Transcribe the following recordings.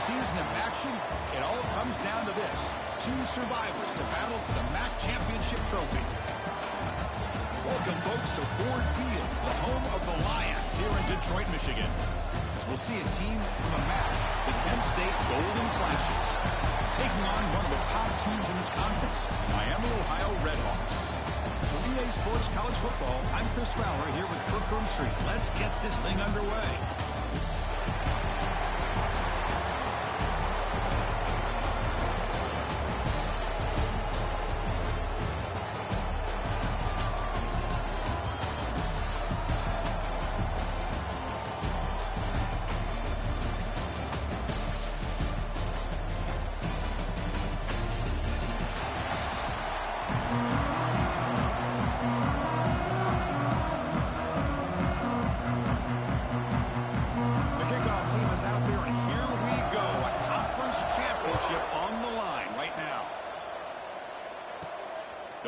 season of action, it all comes down to this. Two survivors to battle for the MAC championship trophy. Welcome, folks, to Ford Field, the home of the Lions here in Detroit, Michigan. As we'll see a team from the MAC, the Kent State Golden Flashes, taking on one of the top teams in this conference, Miami, Ohio Redhawks. For EA Sports College Football, I'm Chris Fowler here with Kirk Street. Let's get this thing underway.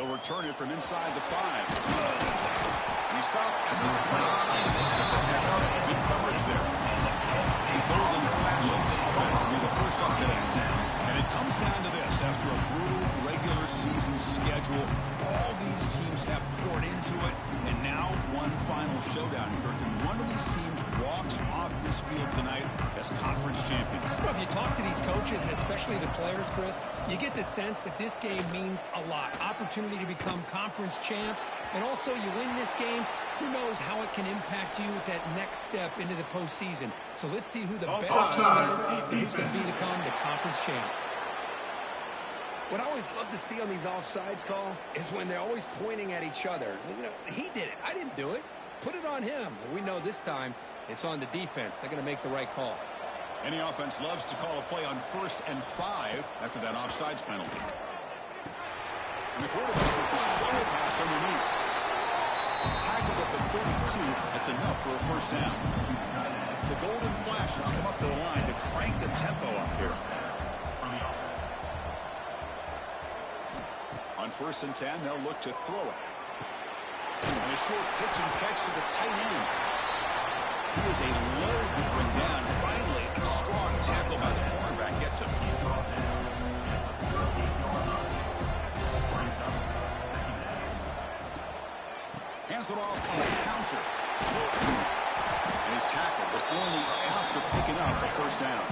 Return it from inside the 5. He stopped at the 29 and makes it the half. That's good coverage there. The Golden Flashes offense will be the first up today. And it comes down to this. After a brutal regular season schedule, all these teams have poured into it. And now one final showdown, Kirk. And one of these teams walks off this field tonight as conference champions. Well, if you talk to these coaches, and especially the players, Chris, you get the sense that this game means a lot. Opportunity to become conference champs. And also, you win this game, who knows how it can impact you at that next step into the postseason. So let's see who the better team is and who's going to become the conference champ. What I always love to see on these offsides call is when they're always pointing at each other. You know, he did it. I didn't do it. Put it on him. We know this time it's on the defense. They're going to make the right call. Any offense loves to call a play on 1st and 5 after that offsides penalty. And the quarterback with the shovel pass underneath. Tackled at the 32. That's enough for a first down. The Golden Flashes come up to the line to crank the tempo up here. On 1st and 10, they'll look to throw it. And a short pitch and catch to the tight end. He was a load to bring down. Finally, a strong tackle by the cornerback gets him. Hands it off on a counter. And he's tackled, but only after picking up a first down.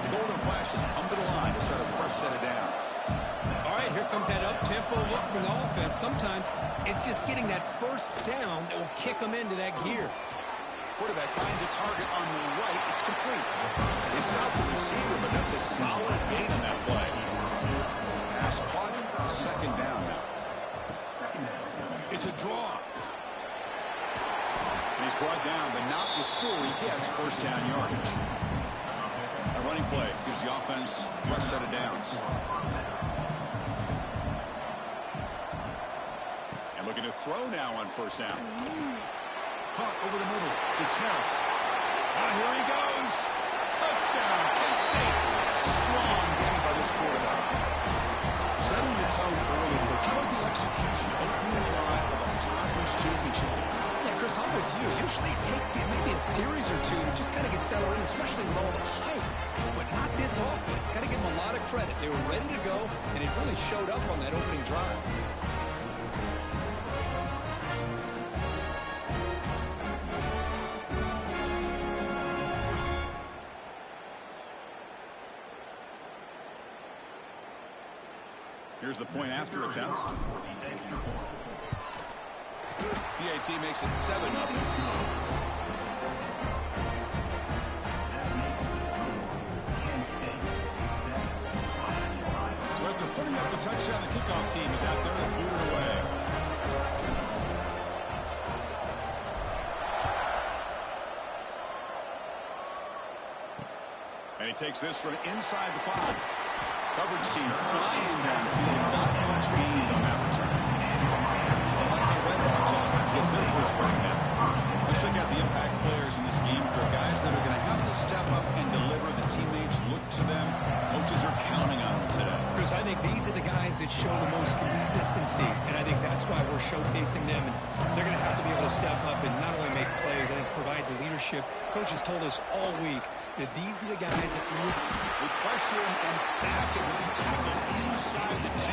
The Golden Flashes come to the line to start a fresh set of downs. All right, here comes that up-tempo look from the offense. Sometimes it's just getting that first down that will kick them into that gear. Quarterback finds a target on the right. It's complete. They stop the receiver, but that's a solid gain on that play. Pass caught. Second down now. It's a draw. And he's brought down, but not before he gets first down yardage. A running play gives the offense a fresh set of downs. And looking to throw now on first down. Caught over the middle. It's Harris. Here he goes. Touchdown, Kent State. Strong game by this quarterback. Setting the tone early. How about the execution? Opening drive of a conference championship. Yeah, Chris, I'm with you. Usually it takes you maybe a series or two to just kind of get settled in, especially with all the hype. But not this offense. Got to give them a lot of credit. They were ready to go, and it really showed up on that opening drive. Here's the point after attempt. PAT makes it 7-0. So after putting up the touchdown, the kickoff team is out there and moving away. And he takes this from inside the 5. Coverage team flying downfield. Not much gained on that return. So the Miami Redhawks offense gets their first break down. Let's check out the impact players in this game, for guys that are going to have have to step up and deliver. The teammates look to them. Coaches are counting on them today. Chris, I think these are the guys that show the most consistency, and I think that's why we're showcasing them. And they're going to have to be able to step up and not only make plays, I think provide the leadership. Coaches told us all week that these are the guys that we pressure him and sack him when he tackled inside the 10.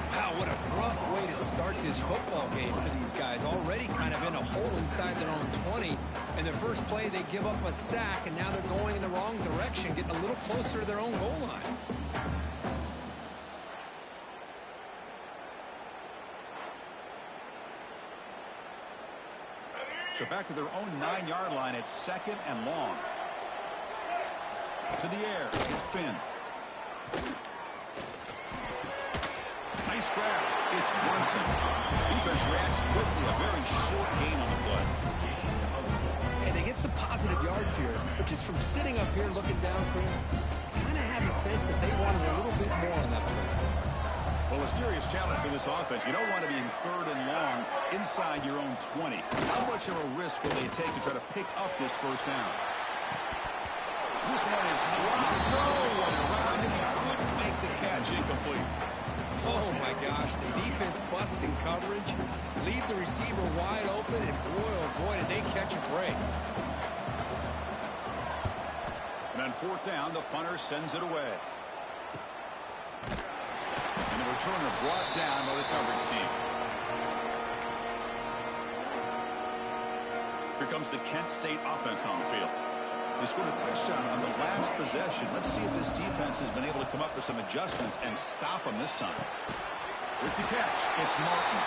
Wow, what a rough way to start this football game for these guys. Already kind of in a hole inside their own 20. And the first play, they give up a sack, and now they're going in the wrong direction, getting a little closer to their own goal line. So back to their own 9-yard line. It's 2nd and long. To the air. It's Finn. Nice grab. It's Brunson. Defense reacts quickly. A very short gain on the play. And they get some positive yards here. But just from sitting up here looking down, Chris, I kind of have a sense that they wanted a little bit more on that play. Well, a serious challenge for this offense. You don't want to be in 3rd and long inside your own 20. How much of a risk will they take to try to pick up this first down? This one is dropped. No one around him. He couldn't make the catch. Incomplete. Oh, my gosh. The defense busting coverage. Leave the receiver wide open, and boy, oh boy, did they catch a break. And on 4th down, the punter sends it away. And the returner brought down by the coverage team. Here comes the Kent State offense on the field. They scored a touchdown on the last possession. Let's see if this defense has been able to come up with some adjustments and stop them this time. With the catch, it's Martin.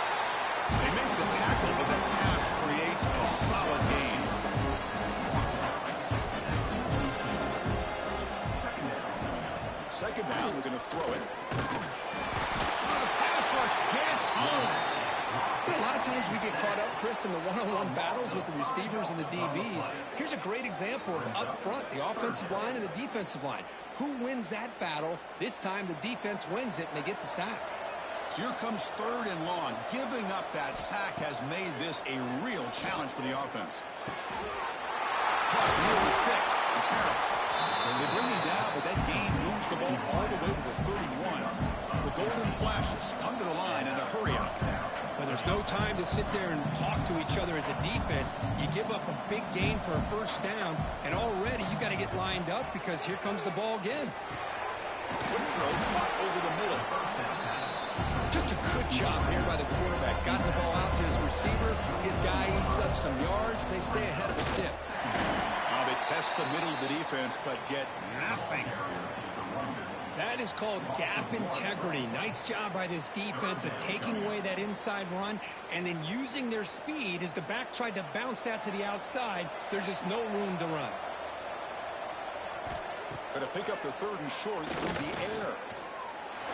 They make the tackle, but the pass creates a solid gain. Second down, we're going to throw it. The pass rush gets home. A lot of times we get caught up, Chris, in the one-on-one battles with the receivers and the DBs. Here's a great example of up front, the offensive line and the defensive line. Who wins that battle? This time the defense wins it, and they get the sack. So here comes 3rd and long. Giving up that sack has made this a real challenge for the offense. Near the sticks. It's Harris. They bring him down, but that gain moves the ball all the way to the 31. The golden flashes come to the line in the hurry up. But there's no time to sit there and talk to each other as a defense. You give up a big gain for a first down, and already you got to get lined up because here comes the ball again. Quick throw, caught over the middle. Just a good job here by the quarterback. Got the ball out to his receiver. His guy eats up some yards. They stay ahead of the sticks. Now they test the middle of the defense, but get nothing. That is called gap integrity. Nice job by this defense of taking away that inside run and then using their speed as the back tried to bounce that to the outside. There's just no room to run. Going to pick up the 3rd and short through the air.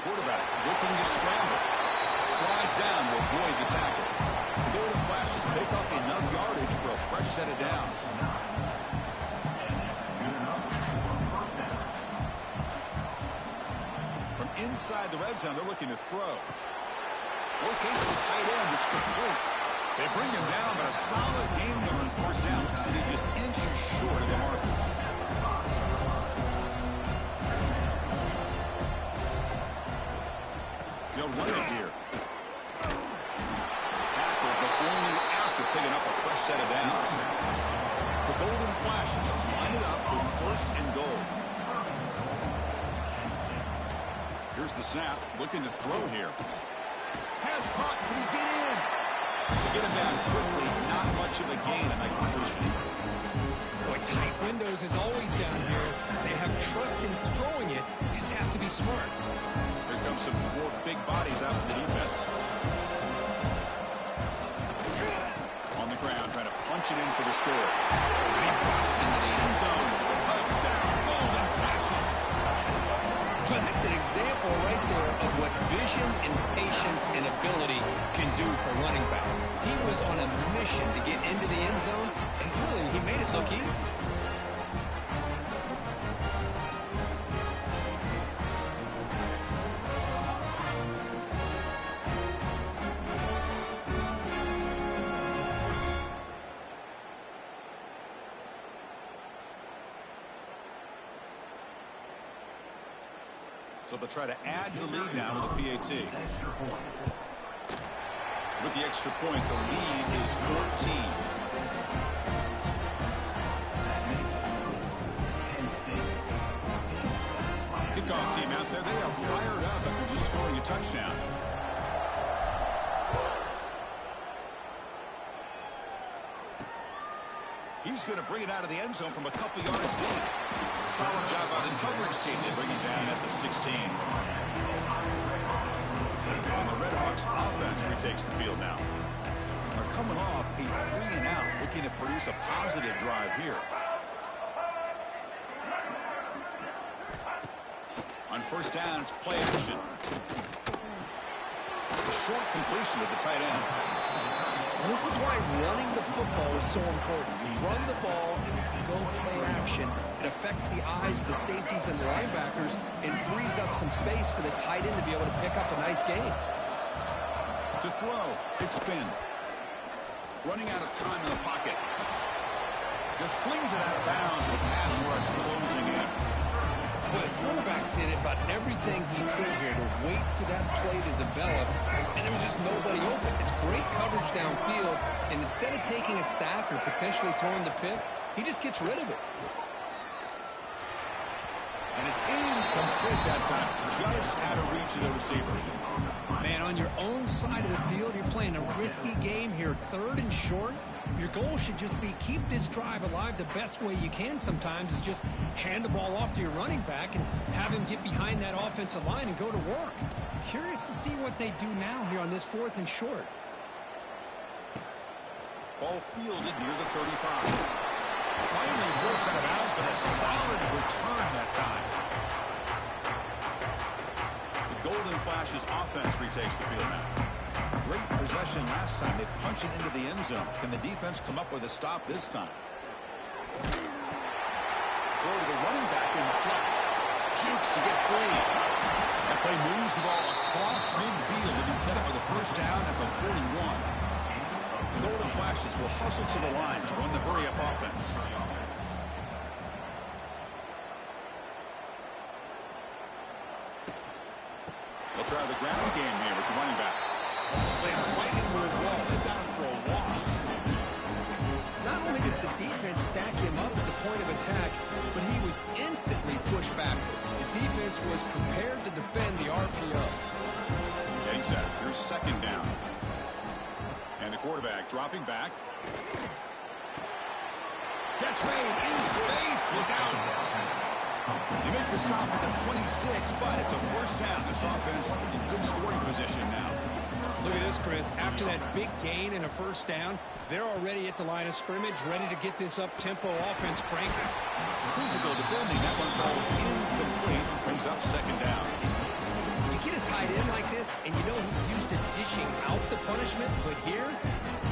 Quarterback looking to scramble. Slides down to avoid the tackle. The golden flashes pick up enough yardage for a fresh set of downs. From inside the red zone, they're looking to throw. Locates the tight end. It's complete. They bring him down, but a solid game there on 1st down. Looks to be just inches short of the mark. They'll run it here. Tackle, but only after picking up a fresh set of downs. The golden flashes line it up with 1st and goal. Here's the snap, looking to throw here. Pass caught, can he get in? They get him down quickly, not much of a gain on that completion. Boy, tight windows is always down here. They have trust in throwing it. You just have to be smart. Here comes some more big bodies out for the defense. On the ground, trying to punch it in for the score. And he busts into the end zone. Touchdown, golden flashes. Well, that's an example right there of what vision and patience and ability can do for running back. He was on a mission to get into the end zone, and really, he made it look easy. So they'll try to add to the lead now with a PAT. With the extra point, the lead is 14. Kickoff team out there, they are fired up after just scoring a touchdown. He's going to bring it out of the end zone from a couple yards deep. Solid job by the coverage team to bring it down at the 16. And the Red Hawks offense retakes the field now. They're coming off a 3-and-out, looking to produce a positive drive here. On first down, it's play action. A short completion to the tight end. Well, this is why running the football is so important. You run the ball, and if you go play action, it affects the eyes of the safeties and the linebackers and frees up some space for the tight end to be able to pick up a nice gain. To throw, it's Finn. Running out of time in the pocket. Just flings it out of bounds with the pass rush closing in. Well, the quarterback did about everything he could here to wait for that play to develop, and there was just nobody open. It's great coverage downfield, and instead of taking a sack or potentially throwing the pick, he just gets rid of it. And it's incomplete that time, just out of reach of the receiver. Man, on your own side of the field, you're playing a risky game here, 3rd and short. Your goal should just be keep this drive alive the best way you can sometimes is just hand the ball off to your running back and have him get behind that offensive line and go to work. Curious to see what they do now here on this 4th and short. Ball fielded near the 35. Finally forced out of bounds, but a solid return that time. The Golden Flashes offense retakes the field now. Great possession last time. They punch it into the end zone. Can the defense come up with a stop this time? Throw to the running back in the flat. Jukes to get free. That play moves the ball across midfield to be set up for the first down at the 41. The Golden Flashes will hustle to the line to run the hurry-up offense. They'll try the ground game here with the running back. Slants right into a wall. They've got him for a loss. Not only does the defense stack him up at the point of attack, but he was instantly pushed backwards. The defense was prepared to defend the RPO. Getting set. Here's 2nd down. And the quarterback dropping back. Catch made in space. Look out. They make the stop at the 26, but it's a first down. This offense in good scoring position now. Look at this, Chris. After that big gain and a first down, they're already at the line of scrimmage, ready to get this up-tempo offense cranking. Physical defending. That one falls incomplete. Brings up 2nd down. You get a tight end like this, and you know he's used to dishing out the punishment, but here,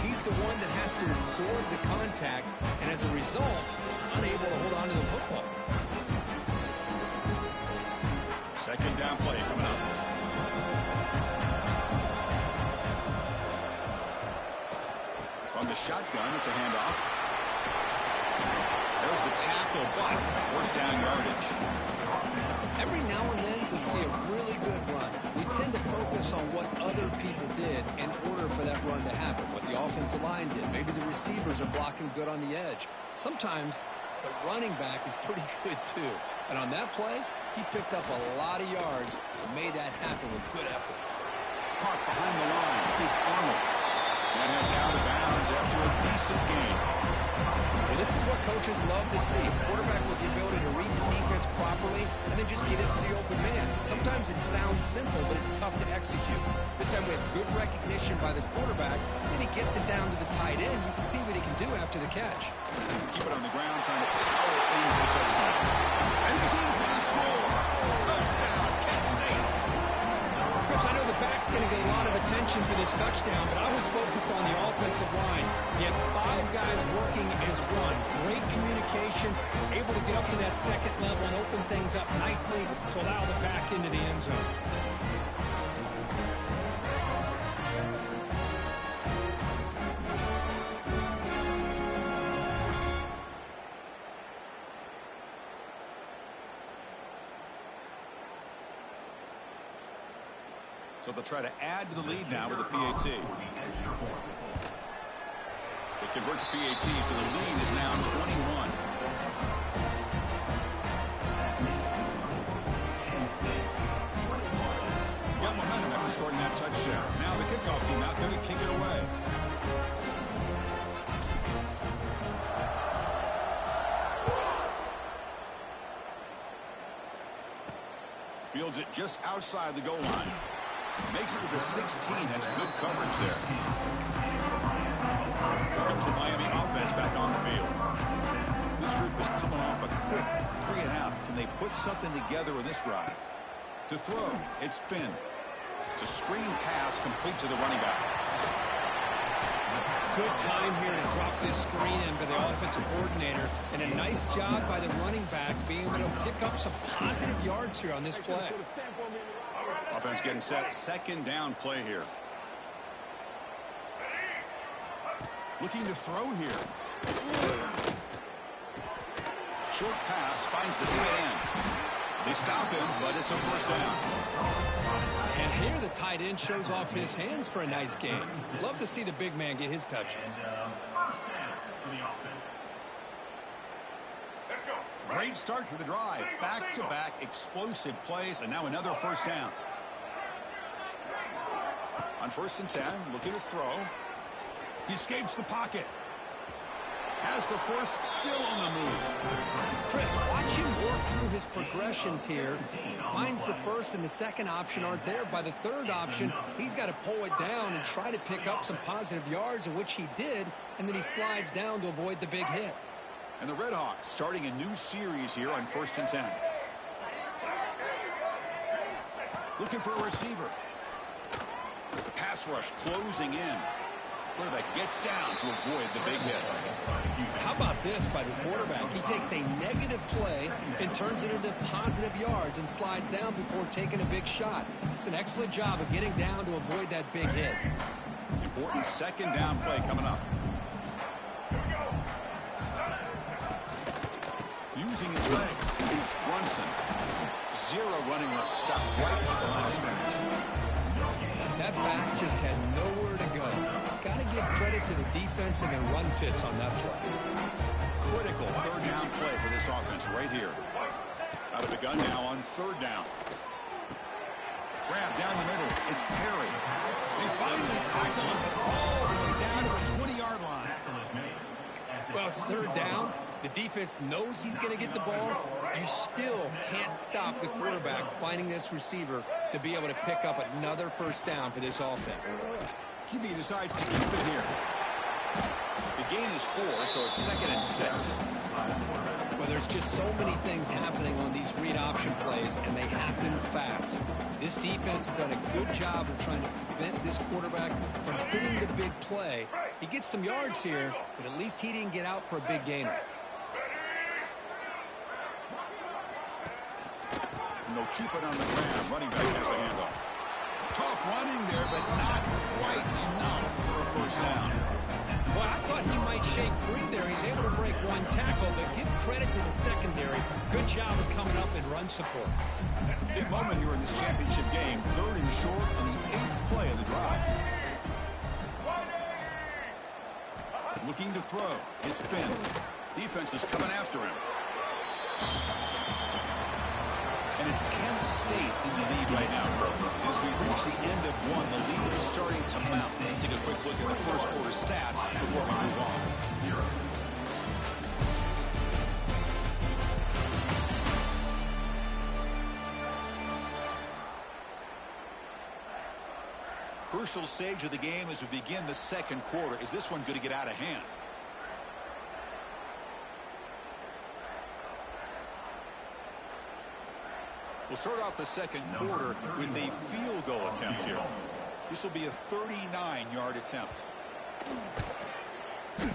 he's the one that has to absorb the contact, and as a result, is unable to hold on to the football. 2nd down play coming up. From the shotgun, it's a handoff. There's the tackle, but first down yardage. Every now and then we see a really good run. We tend to focus on what other people did in order for that run to happen, what the offensive line did. Maybe the receivers are blocking good on the edge. Sometimes the running back is pretty good too. And on that play, he picked up a lot of yards and made that happen with good effort. Park behind the line. It's Arnold. And that's out of bounds after a decent game. Well, this is what coaches love to see. A quarterback with the ability to read the defense properly and then just get it to the open man. Sometimes it sounds simple, but it's tough to execute. This time we have good recognition by the quarterback, and he gets it down to the tight end. You can see what he can do after the catch. Keep it on the ground, trying to power in for the touchdown. And he's in for the score. Touchdown, Kent State. Chris, I know the back's going to get a lot of attention for this touchdown, but I was focused on the offensive line. You had 5 guys working as one. Great communication, able to get up to that 2nd level and open things up nicely to allow the back into the end zone. So they'll try to add to the lead now with a PAT. They convert the PAT, so the lead is now 21. Got momentum after scoring that touchdown. Now the kickoff team out there to kick it away. Fields it just outside the goal line. Makes it to the 16. That's good coverage there. Here comes the Miami offense back on the field. This group is coming off a quick 3 and out. Can they put something together in this drive? To throw, it's Finn. It's a screen pass complete to the running back. Good time here to drop this screen in by the offensive coordinator, and a nice job by the running back being able to pick up some positive yards here on this play. Offense getting set. Second down play here. Looking to throw here. Short pass finds the tight end. They stop him, but it's a first down. And here the tight end shows off his hands for a nice game. Love to see the big man get his touches. Great start to the drive. Back-to-back explosive plays, and now another first down. On 1st and 10, looking to throw. He escapes the pocket. Has the first, still on the move. Chris, watch him work through his progressions here. Finds the first and the second option aren't there. By the third option, he's got to pull it down and try to pick up some positive yards, which he did, and then he slides down to avoid the big hit. And the Red Hawks starting a new series here on 1st and 10. Looking for a receiver. The pass rush closing in. Quarterback gets down to avoid the big hit. How about this by the quarterback? He takes a negative play and turns it into positive yards and slides down before taking a big shot. It's an excellent job of getting down to avoid that big hit. Important second down play coming up. Using his legs, it's Brunson. Zero running room. Stop right at the line of scrimmage. That back just had nowhere to go. Got to give credit to the defensive and run fits on that play. Critical third down play for this offense right here. Out of the gun now on 3rd down. Grab down the middle. It's Perry. They finally tackle him all the way down to the 20-yard line. Well, it's 3rd down. The defense knows he's going to get the ball. You still can't stop the quarterback finding this receiver to be able to pick up another first down for this offense. QB decides to keep it here. The gain is 4, so it's 2nd and 6. Well, there's just so many things happening on these read option plays, and they happen fast. This defense has done a good job of trying to prevent this quarterback from hitting the big play. He gets some yards here, but at least he didn't get out for a big gainer. And they'll keep it on the ground. Running back has the handoff. Tough running there, but not quite enough for a first down. Well, I thought he might shake free there. He's able to break one tackle, but give credit to the secondary. Good job of coming up in run support. Big moment here in this championship game. 3rd and short on the 8th play of the drive. Looking to throw. It's Finn. Defense is coming after him. And it's Kent State in the lead right now. As we reach the end of one, the lead is starting to mount. Let's take a quick look at the first quarter stats before we move on. Crucial stage of the game as we begin the second quarter. Is this one going to get out of hand? We'll start off the second quarter with a field goal attempt here. This will be a 39-yard attempt. The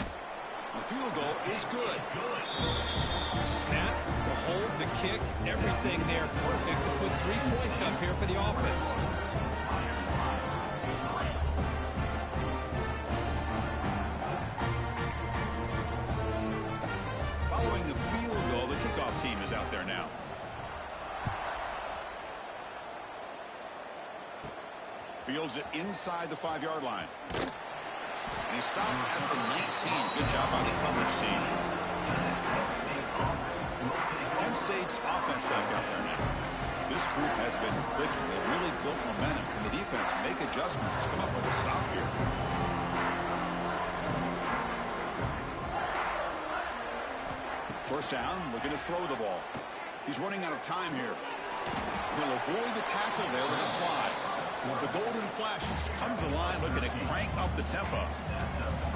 field goal is good. Snap, the hold, the kick, everything there perfect to put 3 points up here for the offense. Following the field goal, the kickoff team is out there now. Fields it inside the 5-yard line. And he stopped at the 19. Good job by the coverage team. Penn State's offense back out there now. This group has been clicking. They've really built momentum. Can the defense make adjustments? Come up with a stop here. First down, looking to throw the ball. He's running out of time here. He'll avoid the tackle there with a slide. The golden flashes come to the line looking to crank up the tempo.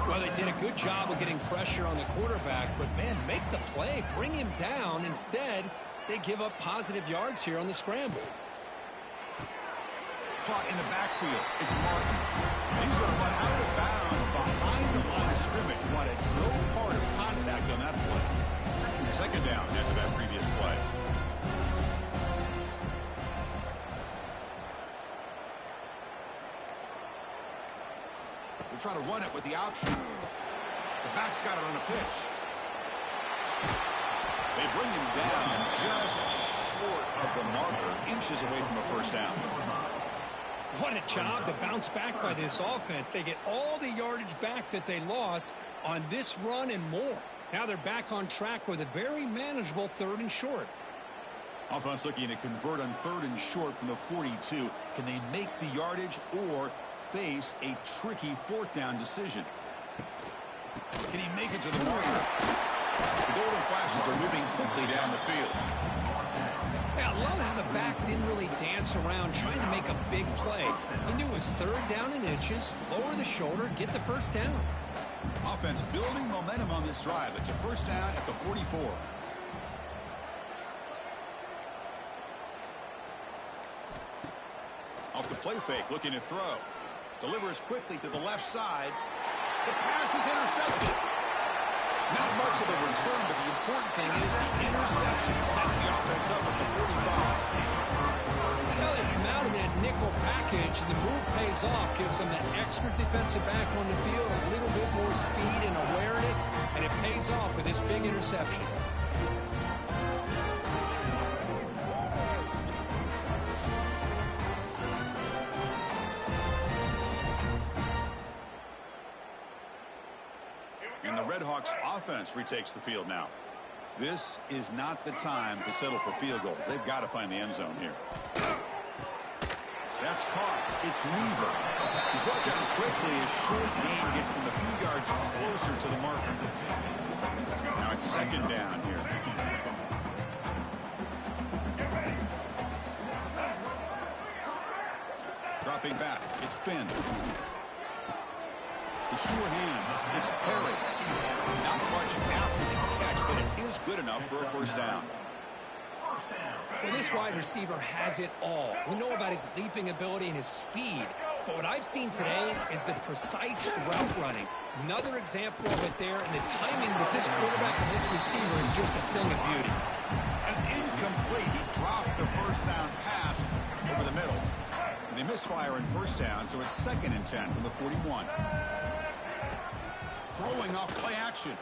Well, they did a good job of getting pressure on the quarterback, but, man, make the play. Bring him down. Instead, they give up positive yards here on the scramble. Caught in the backfield. It's Martin. And he's going to run out of bounds behind the line of scrimmage. Wanted no part of contact on that play. Second down after that previous play. We'll try to run it with the option. The back's got it on a pitch. They bring him down just short of the marker, inches away from a first down. What a job to bounce back by this offense. They get all the yardage back that they lost on this run and more. Now they're back on track with a very manageable 3rd and short. Offense looking to convert on 3rd and short from the 42. Can they make the yardage or face a tricky 4th down decision? Can he make it to the marker? The golden flashes are moving quickly down the field. Yeah, I love how the back didn't really dance around trying to make a big play. He knew it's 3rd down and inches, lower the shoulder, get the first down. Offense building momentum on this drive. It's a first down at the 44. Off the play fake, looking to throw. Delivers quickly to the left side. The pass is intercepted. Not much of a return, but the important thing is the interception sets the offense up at the 45. Well, they come out in that nickel package, and the move pays off, gives them that extra defensive back on the field, a little bit more speed and awareness, and it pays off with this big interception. And the Redhawks offense retakes the field now. This is not the time to settle for field goals. They've got to find the end zone here. That's caught. It's Weaver. He's brought down quickly. His short gain gets them a few yards closer to the marker. Now it's second down here. Dropping back. It's Finn. The sure hands. It's Perry. Not much after the catch, but it is good enough for a first down. Well, this wide receiver has it all. We know about his leaping ability and his speed, but what I've seen today is the precise route running. Another example of it there, and the timing with this quarterback and this receiver is just a thing of beauty. And it's incomplete. He dropped the first down pass over the middle. And they misfire in first down, so it's 2nd and 10 from the 41. Throwing off play action.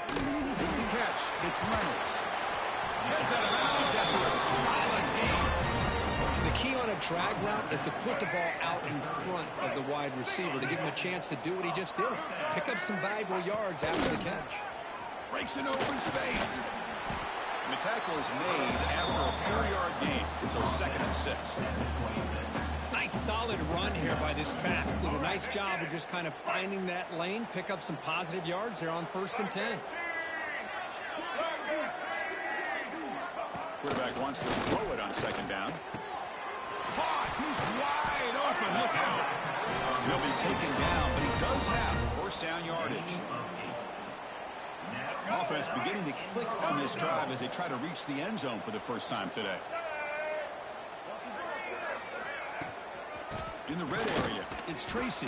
With the catch, it's Reynolds. Heads out of bounds after a solid gain. The key on a drag route is to put the ball out in front of the wide receiver to give him a chance to do what he just did. Pick up some valuable yards after the catch. Breaks an open space. And the tackle is made after a 4-yard gain. So 2nd and 6. Nice solid run here by this back. Did a nice job of just kind of finding that lane, pick up some positive yards there on 1st and 10. Quarterback wants to throw it on 2nd down. Caught. He's wide open. Look out. He'll be taken down, but he does have first down yardage. Offense beginning to click on this drive as they try to reach the end zone for the first time today. In the red area, it's Tracy.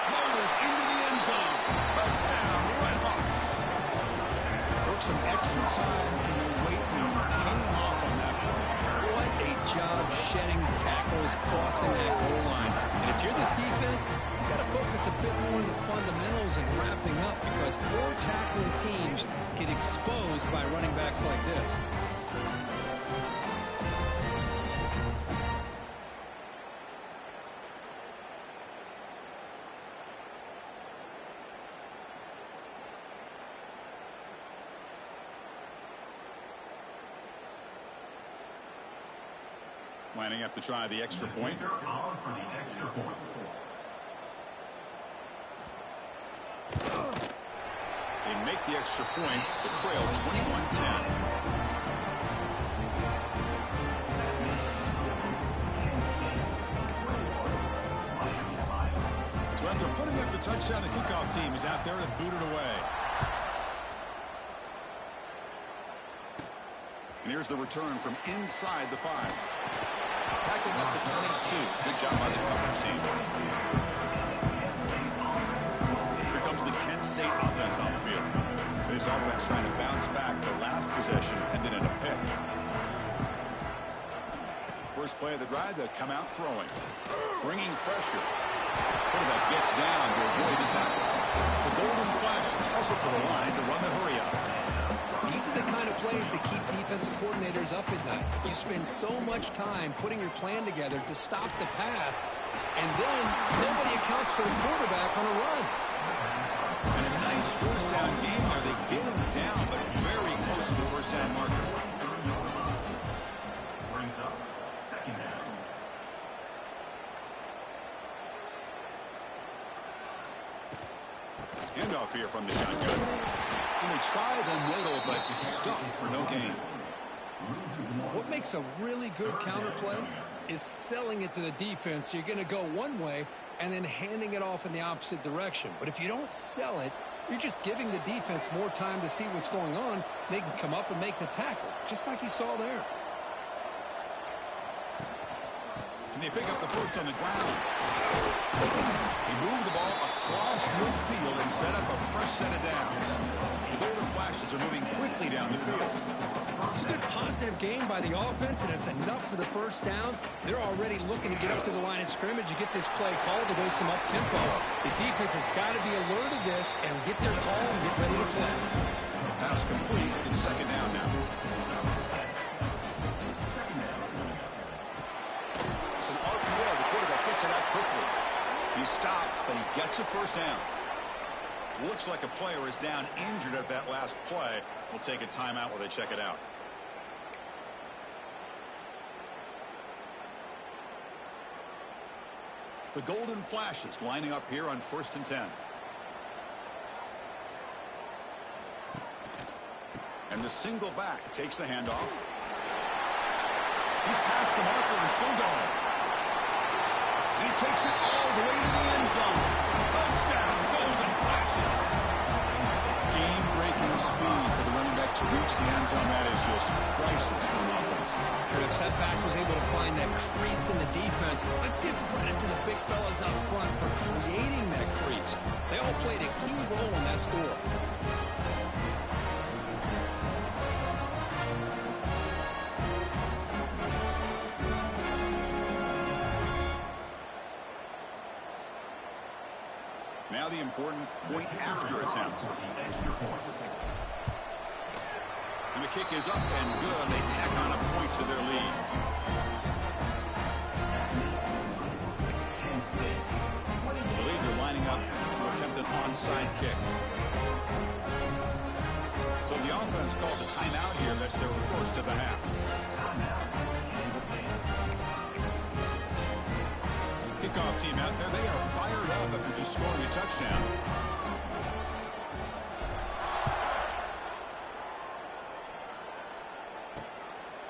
Motors into the end zone. Touchdown, Redhawks. Took some extra time in the weight room, paying off on that play. What a job shedding tackles, crossing that goal line. And if you're this defense, you've got to focus a bit more on the fundamentals and wrapping up, because poor tackling teams get exposed by running backs like this. Lining up to try the extra point. They make the extra point. The trail 21-10. So after putting up the touchdown, the kickoff team is out there to boot it away. And here's the return from inside the 5. Tackled at the 22. Good job by the coverage team. Here comes the Kent State offense on the field. This offense trying to bounce back the last possession and then in a pick. First play of the drive, they come out throwing. Bringing pressure. Quarterback gets down to avoid the tackle. The Golden Flash tussle to the line to run the hurry up. These are the kind of plays that keep defensive coordinators up at night. You spend so much time putting your plan together to stop the pass, and then nobody accounts for the quarterback on a run. And a nice first down game there. They get him down, but very close to the first down marker. Brings up second down. Handoff here from the shotgun. And they try the middle, but stuck for no gain. What makes a really good counterplay is selling it to the defense. You're going to go one way and then handing it off in the opposite direction. But if you don't sell it, you're just giving the defense more time to see what's going on. They can come up and make the tackle, just like you saw there. And they pick up the first on the ground. They move the ball across midfield and set up a fresh set of downs. The Golden Flashes are moving quickly down the field. It's a good positive game by the offense, and it's enough for the first down. They're already looking to get up to the line of scrimmage and get this play called to go some up-tempo. The defense has got to be alert of this and get their call and get ready to play. Pass complete. It's second down now. It's an RPO. The quarterback gets it out quickly. He's stopped, but he gets a first down. Looks like a player is down injured at that last play. We'll take a timeout while they check it out. The Golden Flashes lining up here on 1st and 10. And the single back takes the handoff. He's past the marker and still going. He takes it all the way to the end zone. Touchdown, Golden Flashes. Game-breaking speed for the running back to reach the end zone. That is just priceless for an offense. Chris, that back was able to find that crease in the defense. Let's give credit to the big fellas up front for creating that crease. They all played a key role in that score. Now the important point after attempt. And the kick is up and good. They tack on a point to their lead. I believe they're lining up to attempt an onside kick. So the offense calls a timeout here. That's their first of the half. Kickoff team out there. They are fired up after just scoring a touchdown.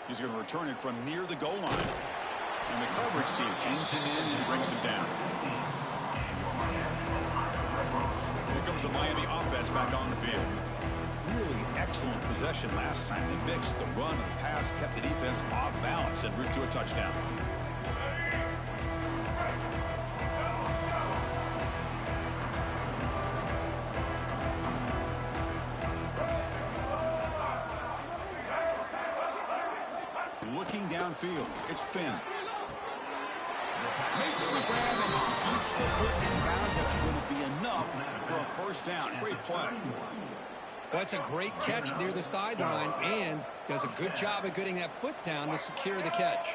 He's going to return it from near the goal line. And the coverage team hangs him in and brings him down. Here comes the Miami offense back on the field. Really excellent possession last time. They mixed the run and the pass, kept the defense off balance en route to a touchdown. Looking downfield, it's Finn. Makes the grab and keeps the foot in bounds. That's going to be enough for a first down. Great play. That's a great catch near the sideline and does a good job of getting that foot down to secure the catch.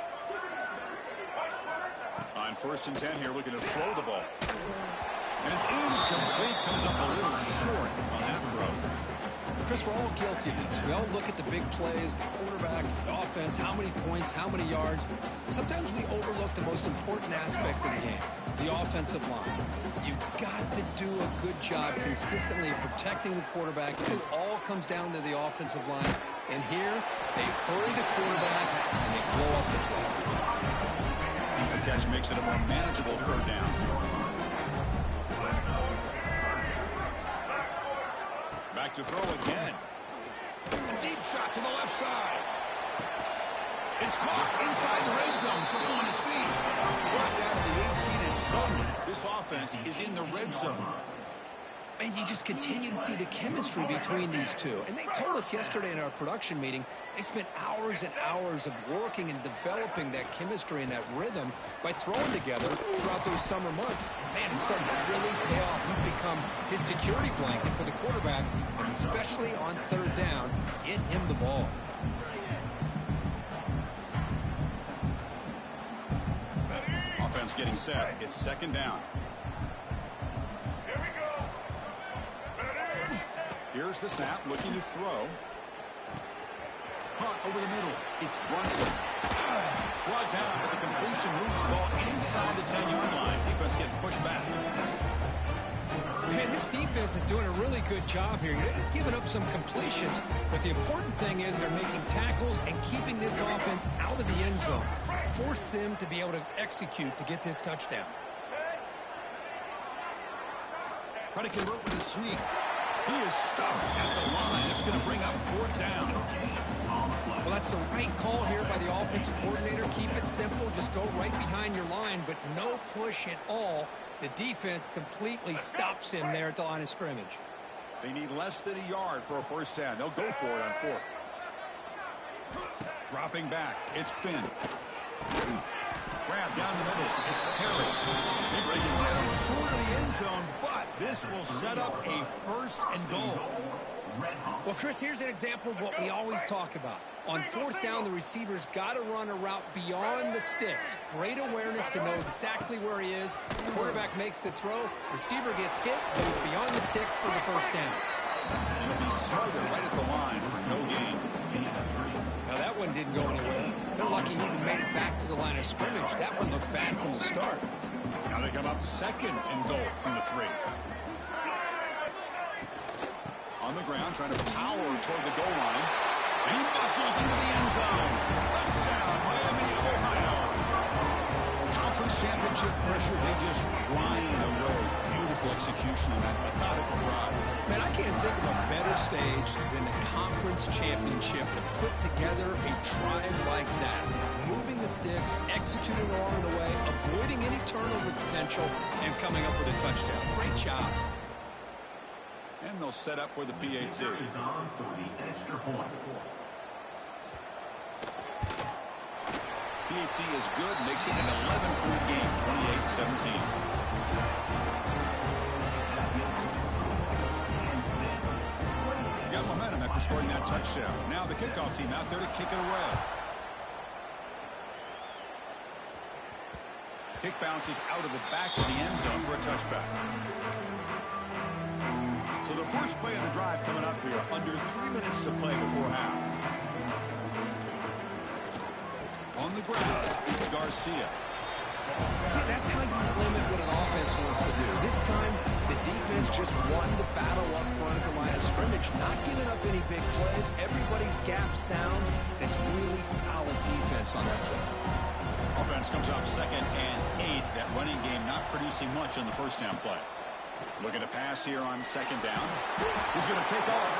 On 1st and 10 here, looking to throw the ball. And it's incomplete. Comes up a little short on that throw. Chris, we're all guilty of this. We all look at the big plays, the quarterbacks, the offense, how many points, how many yards. Sometimes we overlook the most important aspect of the game, the offensive line. You've got to do a good job consistently of protecting the quarterback. It all comes down to the offensive line. And here, they hurry the quarterback and they blow up the play. The catch makes it a more manageable third down. Back to throw again. A deep shot to the left side. It's caught inside the red zone, still on his feet. Brought down to the 18, and suddenly this offense is in the red zone. And you just continue to see the chemistry between these two. And they told us yesterday in our production meeting, they spent hours and hours of working and developing that chemistry and that rhythm by throwing together throughout those summer months. And, man, it's starting to really pay off. He's become his security blanket for the quarterback, and especially on third down, get him the ball. Offense getting set. It's second down. Here's the snap, looking to throw. Caught over the middle. It's Brunson. Brought down, but the completion moves the ball inside the 10-yard line. Defense getting pushed back. Man, this defense is doing a really good job here. They're giving up some completions, but the important thing is they're making tackles and keeping this offense out of the end zone. Force them to be able to execute to get this touchdown. Try to convert with a sneak. He is stuffed at the line. It's going to bring up fourth down. Well, that's the right call here by the offensive coordinator. Keep it simple. Just go right behind your line, but no push at all. The defense completely stops him there at the line of scrimmage. They need less than a yard for a first down. They'll go for it on fourth. Dropping back. It's Finn. Grab down the middle. It's Perry. They bring it down short of the end zone, but this will set up a first and goal. Well, Chris, here's an example of what we always talk about. On fourth down, the receiver's got to run a route beyond the sticks. Great awareness to know exactly where he is. Quarterback makes the throw. Receiver gets hit, but he's beyond the sticks for the first down. He'll be smothered right at the line for no gain. Now, that one didn't go anywhere. They're lucky he even made it back to the line of scrimmage. That one looked bad from the start. Now they come up second and goal from the 3. On the ground, trying to power toward the goal line. And he muscles into the end zone. Touchdown, Miami of Ohio. Conference championship pressure, they just grind away. Beautiful execution on that methodical drive. Man, I can't think of a better stage than the conference championship to put together a drive like that. Moving the sticks, executing along the way, avoiding any turnover potential, and coming up with a touchdown. Great job. And they'll set up with the PAT. Is on for the extra point. PAT is good, makes it an 11-point game, 28-17. Got momentum after scoring that touchdown. Now the kickoff team out there to kick it away. Kick bounces out of the back of the end zone for a touchback. So the first play of the drive coming up here, under 3 minutes to play before half. On the ground, it's Garcia. See, that's how you limit what an offense wants to do. This time, the defense just won the battle up front at the line of scrimmage, not giving up any big plays. Everybody's gap sound. It's really solid defense on that play. Offense comes up second and 8. That running game not producing much on the first down play. Looking to pass here on second down. He's going to take off.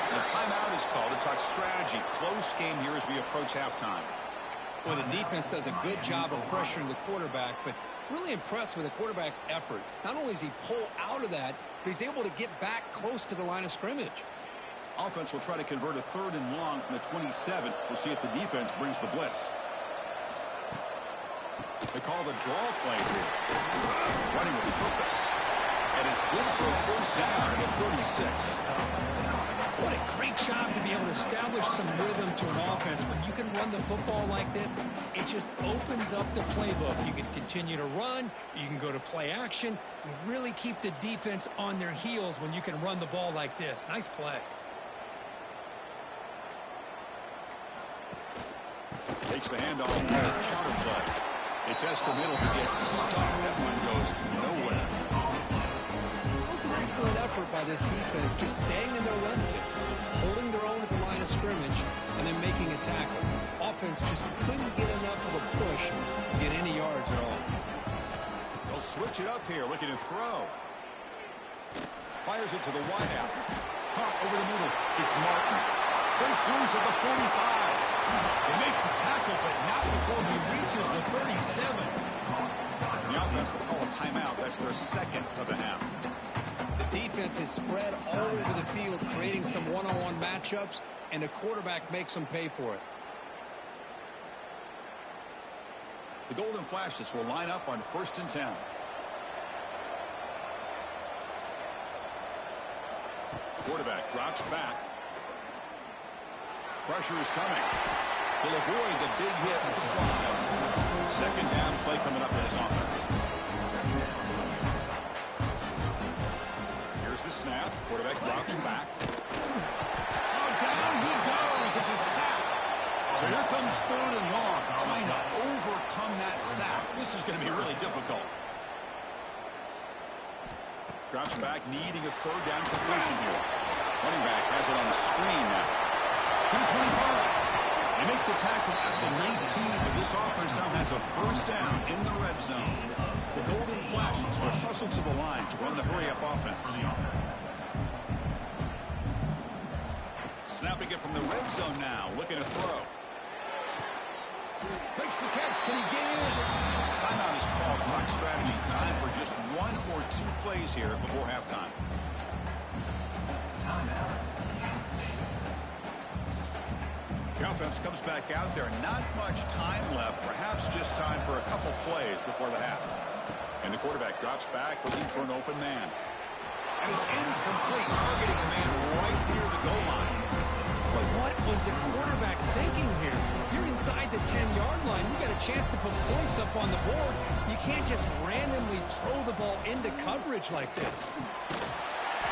And a timeout is called to talk strategy. Close game here as we approach halftime. Well, the defense does a good job of pressuring the quarterback, but really impressed with the quarterback's effort. Not only does he pull out of that, but he's able to get back close to the line of scrimmage. Offense will try to convert a third and long from the 27. We'll see if the defense brings the blitz. They call the draw play here. Running with purpose. And it's good for a first down at the 36. What a great job to be able to establish some rhythm to an offense. When you can run the football like this, it just opens up the playbook. You can continue to run. You can go to play action. You really keep the defense on their heels when you can run the ball like this. Nice play. Takes the handoff on the counter play. It's as for middle to get stuck. That one goes nowhere. It was an excellent effort by this defense, just staying in their run fix, holding their own at the line of scrimmage, and then making a tackle. Offense just couldn't get enough of a push to get any yards at all. They'll switch it up here, looking to throw. Fires it to the wideout. Caught over the middle. It's Martin. Breaks loose at the 45. They make the tackle, but not before he reaches the 37. The offense will call a timeout. That's their second of the half. The defense is spread all over the field, creating some one-on-one matchups, and the quarterback makes them pay for it. The Golden Flashes will line up on 1st and 10. Quarterback drops back. Pressure is coming. He'll avoid the big hit with the slide. Second down play coming up in his offense. Here's the snap. Quarterback drops back. Oh, down he goes. It's a sack. So here comes 3rd and long, trying to overcome that sack. This is going to be really difficult. Drops back, needing a 3rd down completion here. Running back has it on the screen now. To the 25. They make the tackle at the 19, but this offense now has a 1st down in the red zone. The Golden Flashes will hustle to the line to run the hurry-up offense. Snapping it from the red zone now, looking to throw. Makes the catch. Can he get in? Timeout is called. Clock strategy. Time for just 1 or 2 plays here before halftime. The offense comes back out there. Not much time left. Perhaps just time for a couple plays before the half. And the quarterback drops back, looking for an open man. And it's incomplete, targeting a man right near the goal line. But what was the quarterback thinking here? You're inside the 10-yard line. You got a chance to put points up on the board. You can't just randomly throw the ball into coverage like this.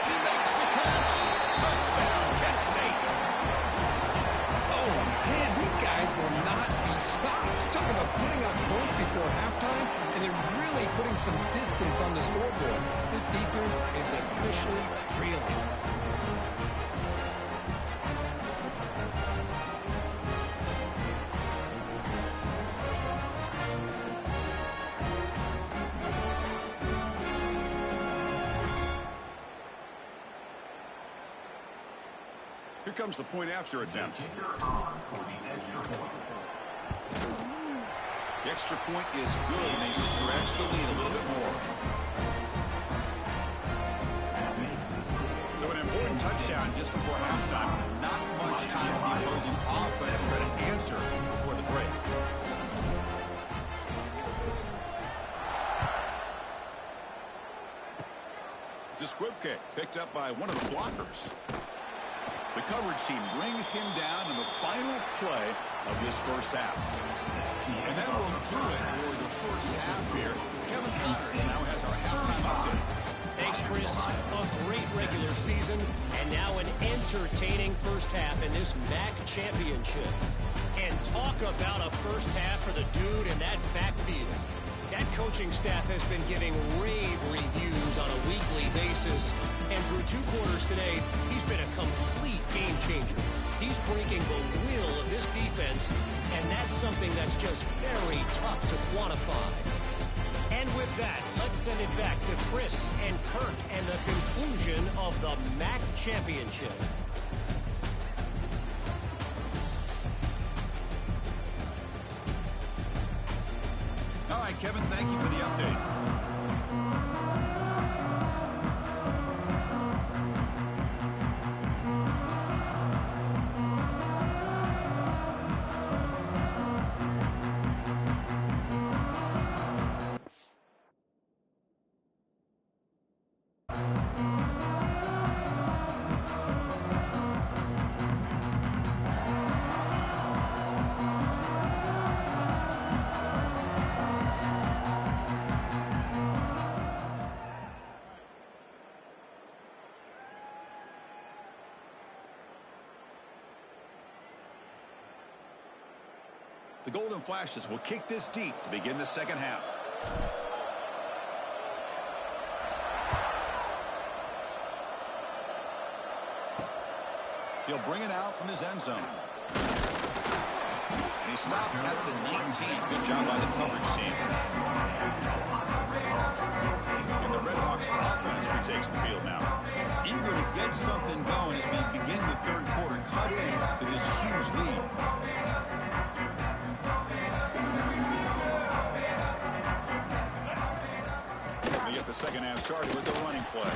He makes the catch. Touchdown, Kent State. Oh, man, these guys will not be stopped. Talking about putting up points before halftime, and then really putting some distance on the scoreboard. This defense is officially reeling. Here comes the point after attempt. The extra point is good, and they stretch the lead a little bit more. So an important touchdown just before halftime. Not much time for the opposing offense to try to answer before the break. It's a squib kick picked up by one of the blockers. The coverage team brings him down in the final play of this first half. And that will do it for the first half here. Kevin Connors now has our halftime update. Thanks, Chris. A great regular season, and now an entertaining first half in this MAC championship. And talk about a first half for the dude in that backfield. That coaching staff has been giving rave reviews on a weekly basis. And through 2 quarters today, he's been a complete game changer. He's breaking the will of this defense, and that's something that's just very tough to quantify. And with that, let's send it back to Chris and Kirk and the conclusion of the MAC championship. All right, Kevin, thank you for the update. The Golden Flashes will kick this deep to begin the second half. He'll bring it out from his end zone. And he stopped at the 19. Good job by the coverage team. And the Redhawks offense retakes the field now. Eager to get something going as we begin the third quarter. Cut in to this huge lead. We get the second half started with the running play.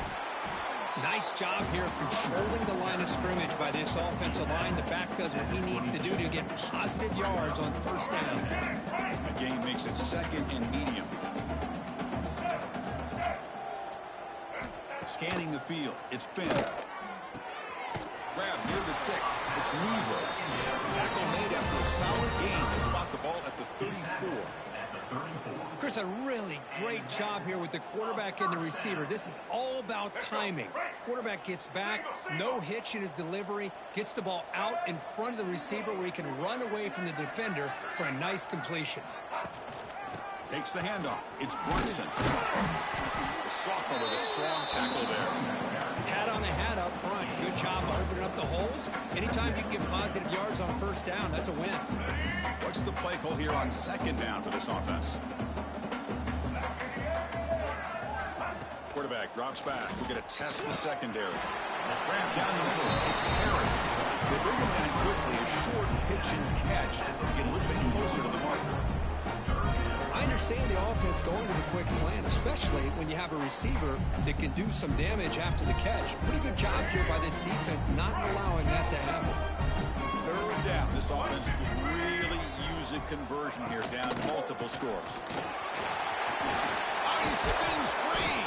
Nice job here of controlling the line of scrimmage by this offensive line. The back does what he needs to do to get positive yards on first down. The game makes it second and medium. Scanning the field. It's Finn. Grab near the sticks. It's Weaver. Tackle made after a solid gain to spot the ball at the 34. Chris, a really great job here with the quarterback and the receiver. This is all about timing. Quarterback gets back, no hitch in his delivery, gets the ball out in front of the receiver where he can run away from the defender for a nice completion. Takes the handoff. It's Brunson. The sophomore with a strong tackle there. Hat on a hat up front. Good job opening up the holes. Anytime you can get positive yards on first down, that's a win. What's the play call here on second down for this offense? Quarterback drops back. We're going to test the secondary. Grab down the middle. It's Perry. They bring him down quickly. A short pitch and catch to get a little bit closer to the marker. I understand the offense going to the quick slant, especially when you have a receiver that can do some damage after the catch. Pretty good job here by this defense not allowing that to happen. Third down. This offense could really use a conversion here, down multiple scores. He spins free.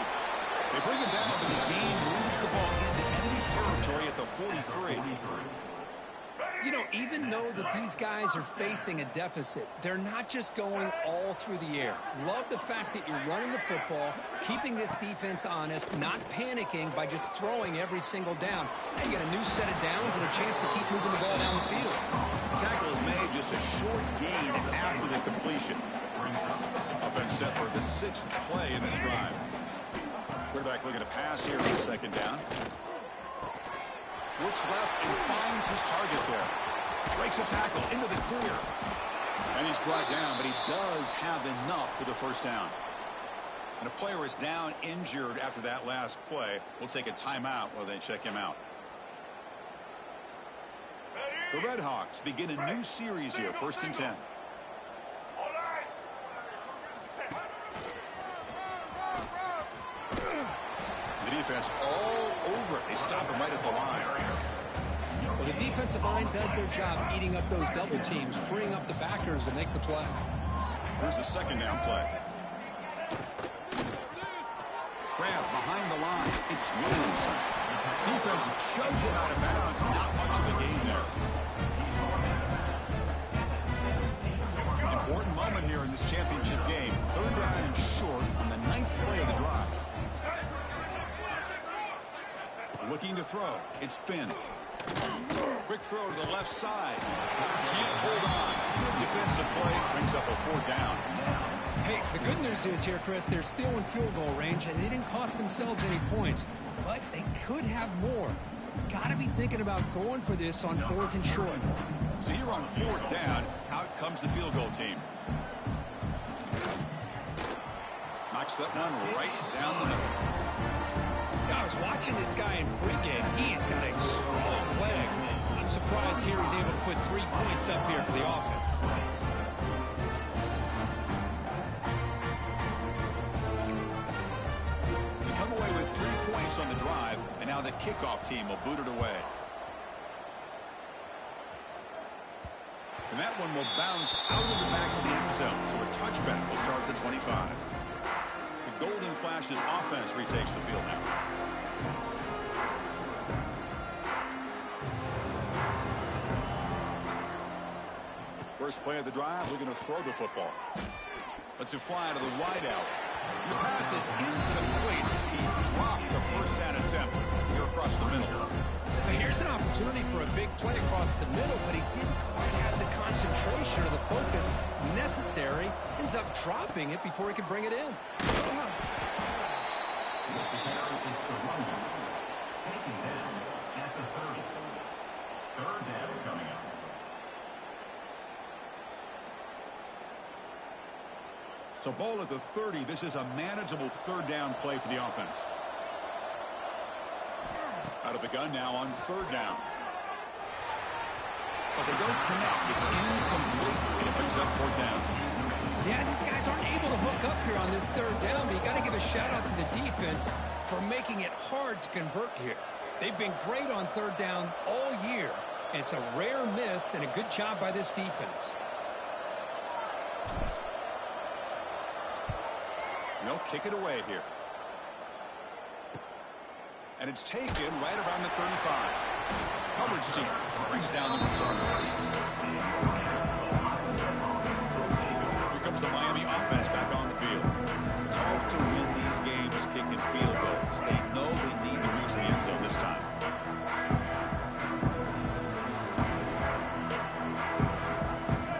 They bring him down, but the game moves the ball into enemy territory at the 43. You know, even though that these guys are facing a deficit, they're not just going all through the air. Love the fact that you're running the football, keeping this defense honest, not panicking by just throwing every single down. Now you got a new set of downs and a chance to keep moving the ball down the field. Tackle is made, just a short gain after the completion. Offense set for the 6th play in this drive. Quarterback looking to pass here on second down. Looks left and finds his target there. Breaks a tackle into the clear. And he's brought down, but he does have enough for the first down. And a player is down injured after that last play. We'll take a timeout while they check him out. The Redhawks begin a new series here, 1st and 10. The defense all over it. They stop him right at the line. Well, the defensive line does their job eating up those double teams, freeing up the backers to make the play. Here's the second down play. Grab behind the line. It's Williamson. Defense shoves him out of bounds. Not much of a gain there. Important moment here in this championship game. 3rd down and short on the 9th play of the drive. Looking to throw. It's Finn. Quick throw to the left side. Can't hold on. Good defensive play. Brings up a 4th down. Hey, the good news is here, Chris, they're still in field goal range, and they didn't cost themselves any points. But they could have more. Got to be thinking about going for this on 4th and short. So here on 4th down, out comes the field goal team. Knocks that one right down the middle. I was watching this guy in pregame. He's got a strong leg. I'm surprised here he's able to put 3 points up here for the offense. They come away with 3 points on the drive, and now the kickoff team will boot it away. And that one will bounce out of the back of the end zone, so a touchback will start at the 25. The Golden Flashes offense retakes the field now. First play of the drive, looking to throw the football. Lets it fly to the wideout. The pass is incomplete. He dropped the first down attempt here across the middle. Here's an opportunity for a big play across the middle, but he didn't quite have the concentration or the focus necessary. Ends up dropping it before he could bring it in. Taking down at the 30. Third down coming up. So ball at the 30. This is a manageable third down play for the offense. Out of the gun now on third down. But they don't connect. It's incomplete. And it brings up fourth down. Yeah, these guys aren't able to hook up here on this third down, but you got to give a shout-out to the defense for making it hard to convert here. They've been great on third down all year. It's a rare miss and a good job by this defense. And they'll kick it away here. And it's taken right around the 35. Coverage team brings down the return. Here comes the Miami offense back on the field. Tough to win these games kicking field goals. They know they need to reach the end zone this time.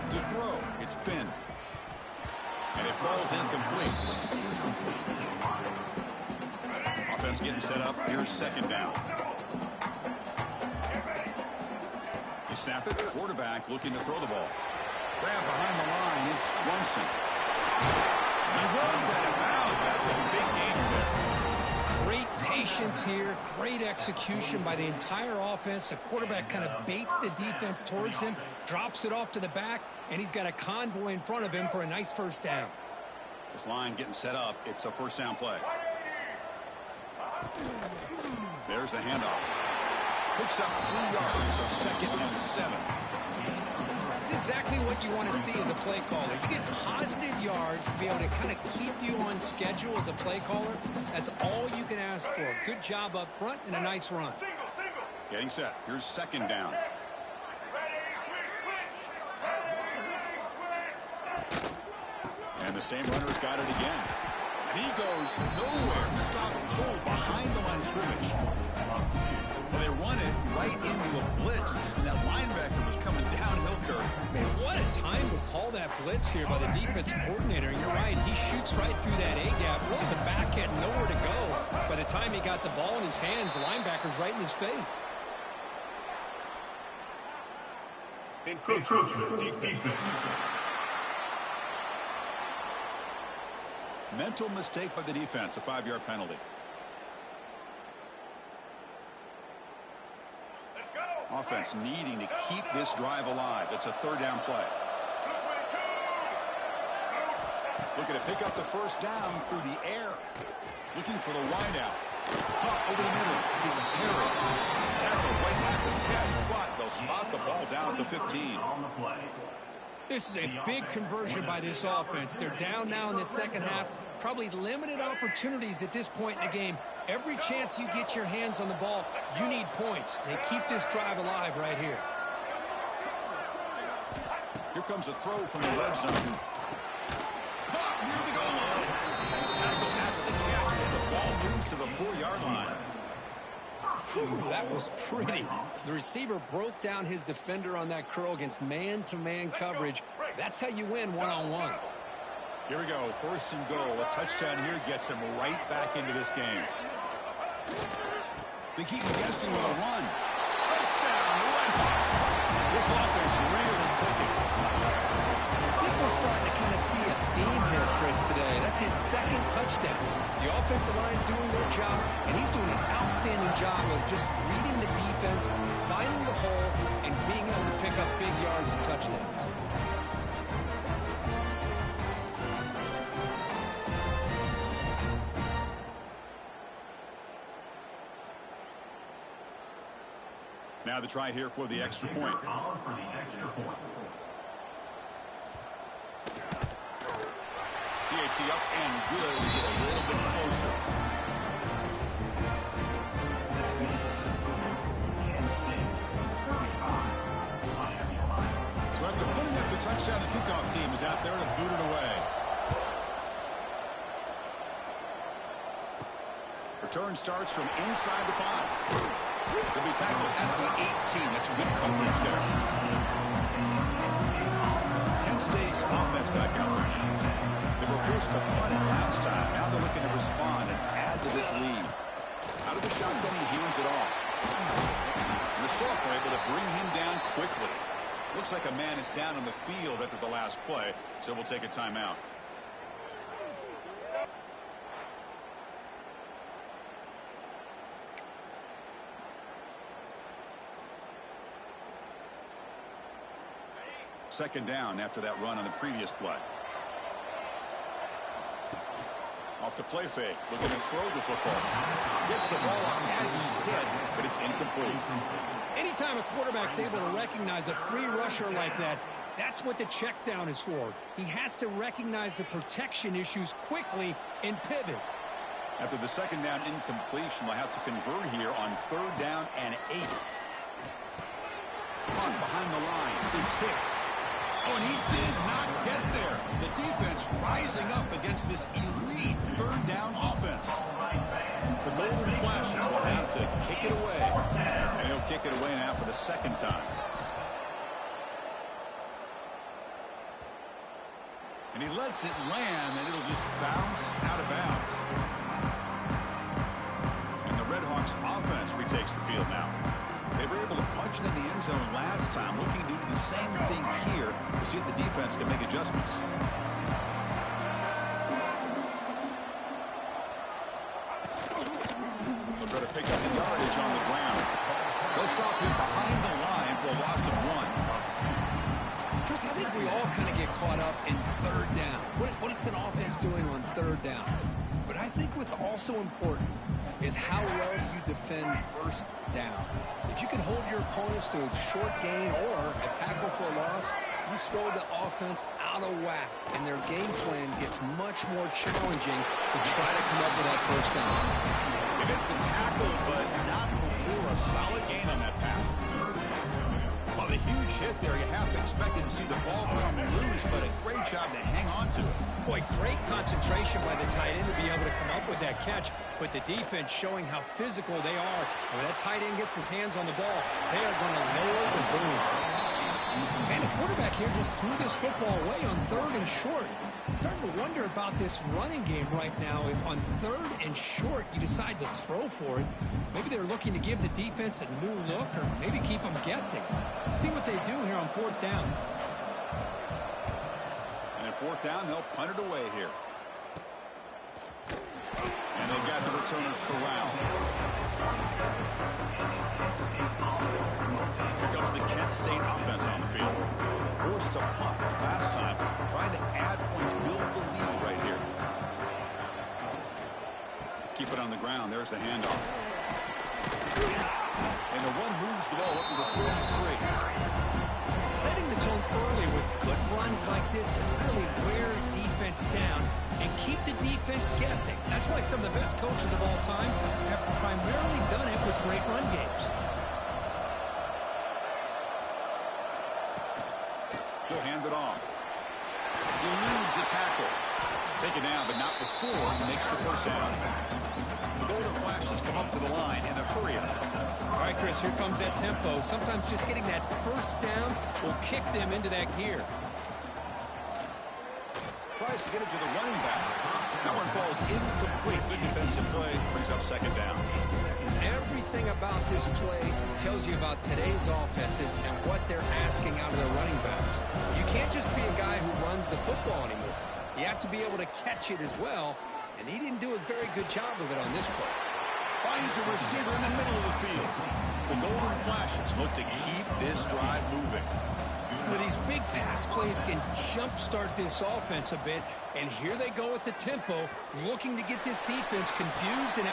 To throw, it's Finn. And it falls incomplete. Offense getting set up. Here's second down. You snap it. Quarterback looking to throw the ball. Grab behind the line. It's Brunson. He runs out of bounds. That's a big gain there. Great patience here. Great execution by the entire offense. The quarterback kind of baits the defense towards him, drops it off to the back, and he's got a convoy in front of him for a nice first down. This line getting set up. It's a first down play. There's the handoff. Picks up 3 yards, so 2nd and 7. That's exactly what you want to see as a play caller. You get positive yards to be able to kind of keep you on schedule as a play caller. That's all you can ask for. Good job up front and a nice run. Getting set. Here's second down. And the same runner's got it again. And he goes nowhere. Stop cold behind the line of scrimmage. Well, they run it right into a blitz. And that linebacker was coming downhill, Kirk. Man, what a time to call that blitz here by the defensive coordinator. And you're right, he shoots right through that A-gap. Really, the back had nowhere to go. By the time he got the ball in his hands, the linebacker's right in his face. Encroachment defense. Mental mistake by the defense, a 5-yard penalty. Offense needing to keep this drive alive. It's a third down play. Looking to pick up the first down through the air. Looking for the wideout. Caught over the middle. It's Perry. Tackle right after the catch, but they'll spot the ball down at the 15. This is a big conversion by this offense. They're down now in the second half. Probably limited opportunities at this point in the game. Every chance you get your hands on the ball, you need points. They keep this drive alive right here. Here comes a throw from the red zone. Caught near the goal line. Tackle after the catch, and the ball moves to the 4-yard line. Whew, that was pretty. The receiver broke down his defender on that curl against man-to-man coverage. That's how you win one-on-ones. Here we go, 1st and goal. A touchdown here gets him right back into this game. They keep guessing with a run. Touchdown, Red Hawks. This offense really clicking. I think we're starting to kind of see a theme here, Chris, today. That's his 2nd touchdown. The offensive line doing their job, and he's doing an outstanding job of just reading the defense, finding the hole, and being able to pick up big yards and touchdowns. Now the try here for the extra point. PAT up and good. We get a little bit closer. So after putting up the touchdown, the kickoff team is out there to boot it away. Return starts from inside the 5. They'll be tackled at the 18. That's good coverage there. Kent State's offense back out there. They were forced to punt it last time. Now they're looking to respond and add to this lead. Out of the shotgun, he hands it off. And the Soft were able to bring him down quickly. Looks like a man is down on the field after the last play, so we'll take a timeout. Second down after that run on the previous play. Off the play fake, looking to throw the football. Gets the ball off as he's hit, but it's incomplete. Anytime a quarterback's able to recognize a free rusher like that, that's what the check down is for. He has to recognize the protection issues quickly and pivot. After the second down incompletion, they'll have to convert here on 3rd down and 8. Punt behind the line. It's Hicks. Oh, and he did not get there. The defense rising up against this elite 3rd down offense. The Golden Flashes will have to kick it away. And he'll kick it away now for the second time. And he lets it land, and it'll just bounce out of bounds. And the Redhawks offense retakes the field now. They were able to punch it in the end zone last time, looking to do the same thing here to see if the defense can make adjustments. They'll try to pick up the yardage on the ground. They'll stop him behind the line for a loss of 1. Chris, I think we all kind of get caught up in 3rd down. What is an offense doing on 3rd down? But I think what's also important is how well you defend 1st down. If you can hold your opponents to a short gain or a tackle for a loss, you throw the offense out of whack, and their game plan gets much more challenging to try to come up with that 1st down. They get the tackle, but not before a solid gain on that pass. Well, the huge hit there, you have to expect to see the ball come loose, but a great job to hang on to it. Boy, great concentration by the tight end to be able to come up with that catch, but the defense showing how physical they are. When that tight end gets his hands on the ball, they are going to lower the boom. And the quarterback here just threw this football away on 3rd and short. I'm starting to wonder about this running game right now. If on 3rd and short you decide to throw for it, maybe they're looking to give the defense a new look or maybe keep them guessing. Let's see what they do here on 4th down. And at 4th down, they'll punt it away here. And they've got the returner corralled. Here comes the Kent State offense on the field. Forced to punt last time. Trying to add points, build the lead right here. Keep it on the ground. There's the handoff. And the one moves the ball up to the 33. Setting the tone early with good runs like this can really wear defense down and keep the defense guessing. That's why some of the best coaches of all time have primarily done it with great run games. He'll hand it off. He eludes a tackle. Take it down, but not before he makes the 1st down. The Golden Flashes come up to the line in a hurry up. All right, Chris, here comes that tempo. Sometimes just getting that 1st down will kick them into that gear. Tries to get it to the running back. That one falls incomplete. Good defensive play. Brings up 2nd down. Everything about this play tells you about today's offenses and what they're asking out of their running backs. You can't just be a guy who runs the football anymore. You have to be able to catch it as well, and he didn't do a very good job of it on this play. Finds a receiver in the middle of the field. The Golden Flashes look to keep this drive moving. Well, these big pass plays can jumpstart this offense a bit, and here they go with the tempo, looking to get this defense confused and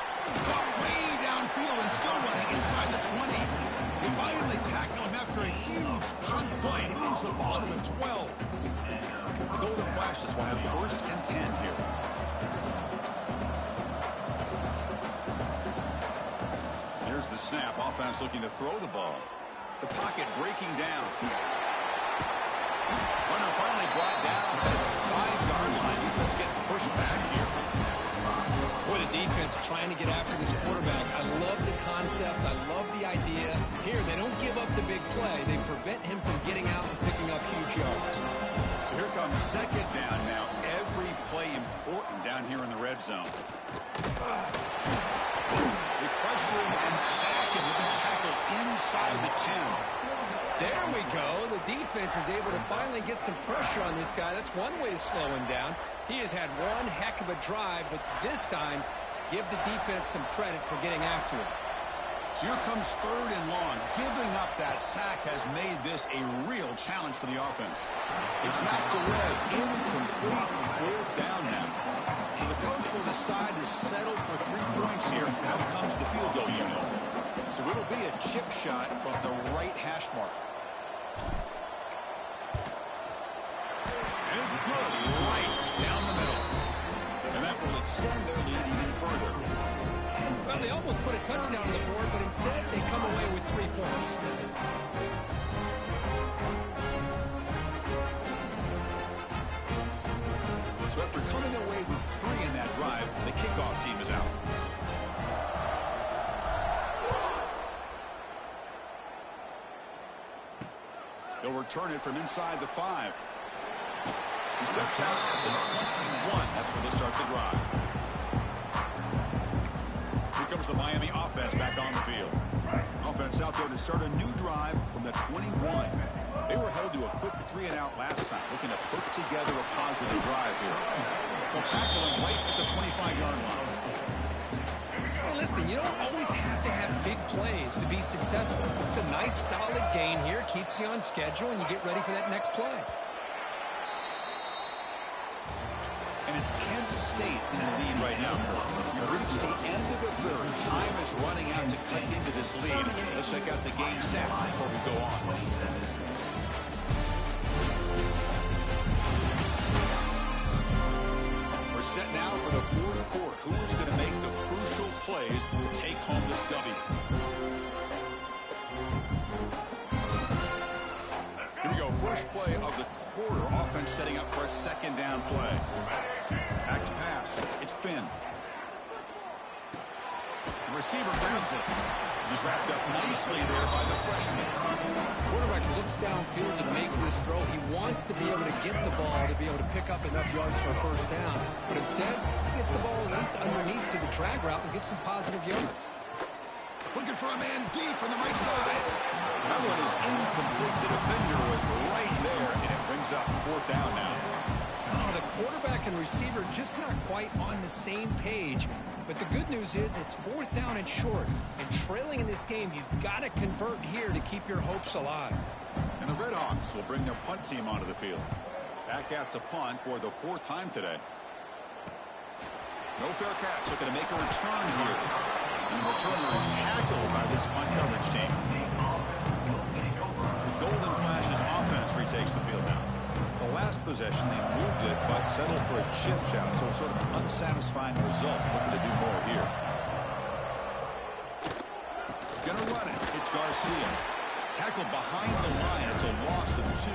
caught way downfield and still running inside the 20. They finally tackle him after a huge chunk play. Moves the ball to the 12. The Golden Flashes will have 1st and 10 here. Here's the snap. Offense looking to throw the ball. The pocket breaking down. Runner finally brought down at the 5-yard line. Defense getting pushed back here. Boy, the defense trying to get after this quarterback. I love the concept. I love the idea. Here, they don't give up the big play. They prevent him from getting out and picking up huge yards. So here comes second down now. Every play important down here in the red zone. They pressure him and sack him. He'll be tackled inside the 10. There we go. The defense is able to finally get some pressure on this guy. That's one way to slow him down. He has had one heck of a drive, but this time, give the defense some credit for getting after him. So here comes third and long. Giving up that sack has made this a real challenge for the offense. It's knocked away. Incomplete. Fourth down now. So the coach will decide to settle for 3 points here. Out comes the field goal unit. So it'll be a chip shot from the right hash mark. And it's good. Right down the middle. And that will extend their lead even further. Well, they almost put a touchdown on the board, but instead they come away with 3 points. So after coming away with 3 in that drive, the kickoff team is out. They'll return it from inside the 5. He steps out at the 21. That's where they start the drive. Here comes the Miami offense back on the field. Offense out there to start a new drive from the 21. They were held to a quick 3-and-out last time, looking to put together a positive drive here. They'll tackle him right at the 25-yard line. Hey, listen, you don't always have to have big plays to be successful. It's a nice, solid gain here. Keeps you on schedule, and you get ready for that next play. And it's Kent State in the lead right now. We've reached the end of the third. Time is running out to cut into this lead. Let's check out the game stats before we go on. We're set now for the fourth quarter. Who is going to make the crucial plays to take home this W? Here we go. First play of the quarter. Offense setting up for a second down play. Back to pass. It's Finn. The receiver grabs it. He's wrapped up nicely there by the freshman. Quarterback looks downfield to make this throw. He wants to be able to get the ball to be able to pick up enough yards for a first down. But instead, he gets the ball at least underneath to the drag route and gets some positive yards. Looking for a man deep on the right side. That one is incomplete. The defender was right there, and it brings up fourth down now. Oh, the quarterback and receiver just not quite on the same page. But the good news is it's fourth down and short. And trailing in this game, you've got to convert here to keep your hopes alive. And the Redhawks will bring their punt team onto the field. Back out to punt for the 4th time today. No fair catch. Looking to make a return here. And the returner is tackled by this punt coverage team. The Golden Flashes offense retakes the field now. The last possession, they moved it, but settled for a chip shot, so sort of an unsatisfying result. Looking to do more here. Gonna run it. It's Garcia. Tackled behind the line. It's a loss of 2.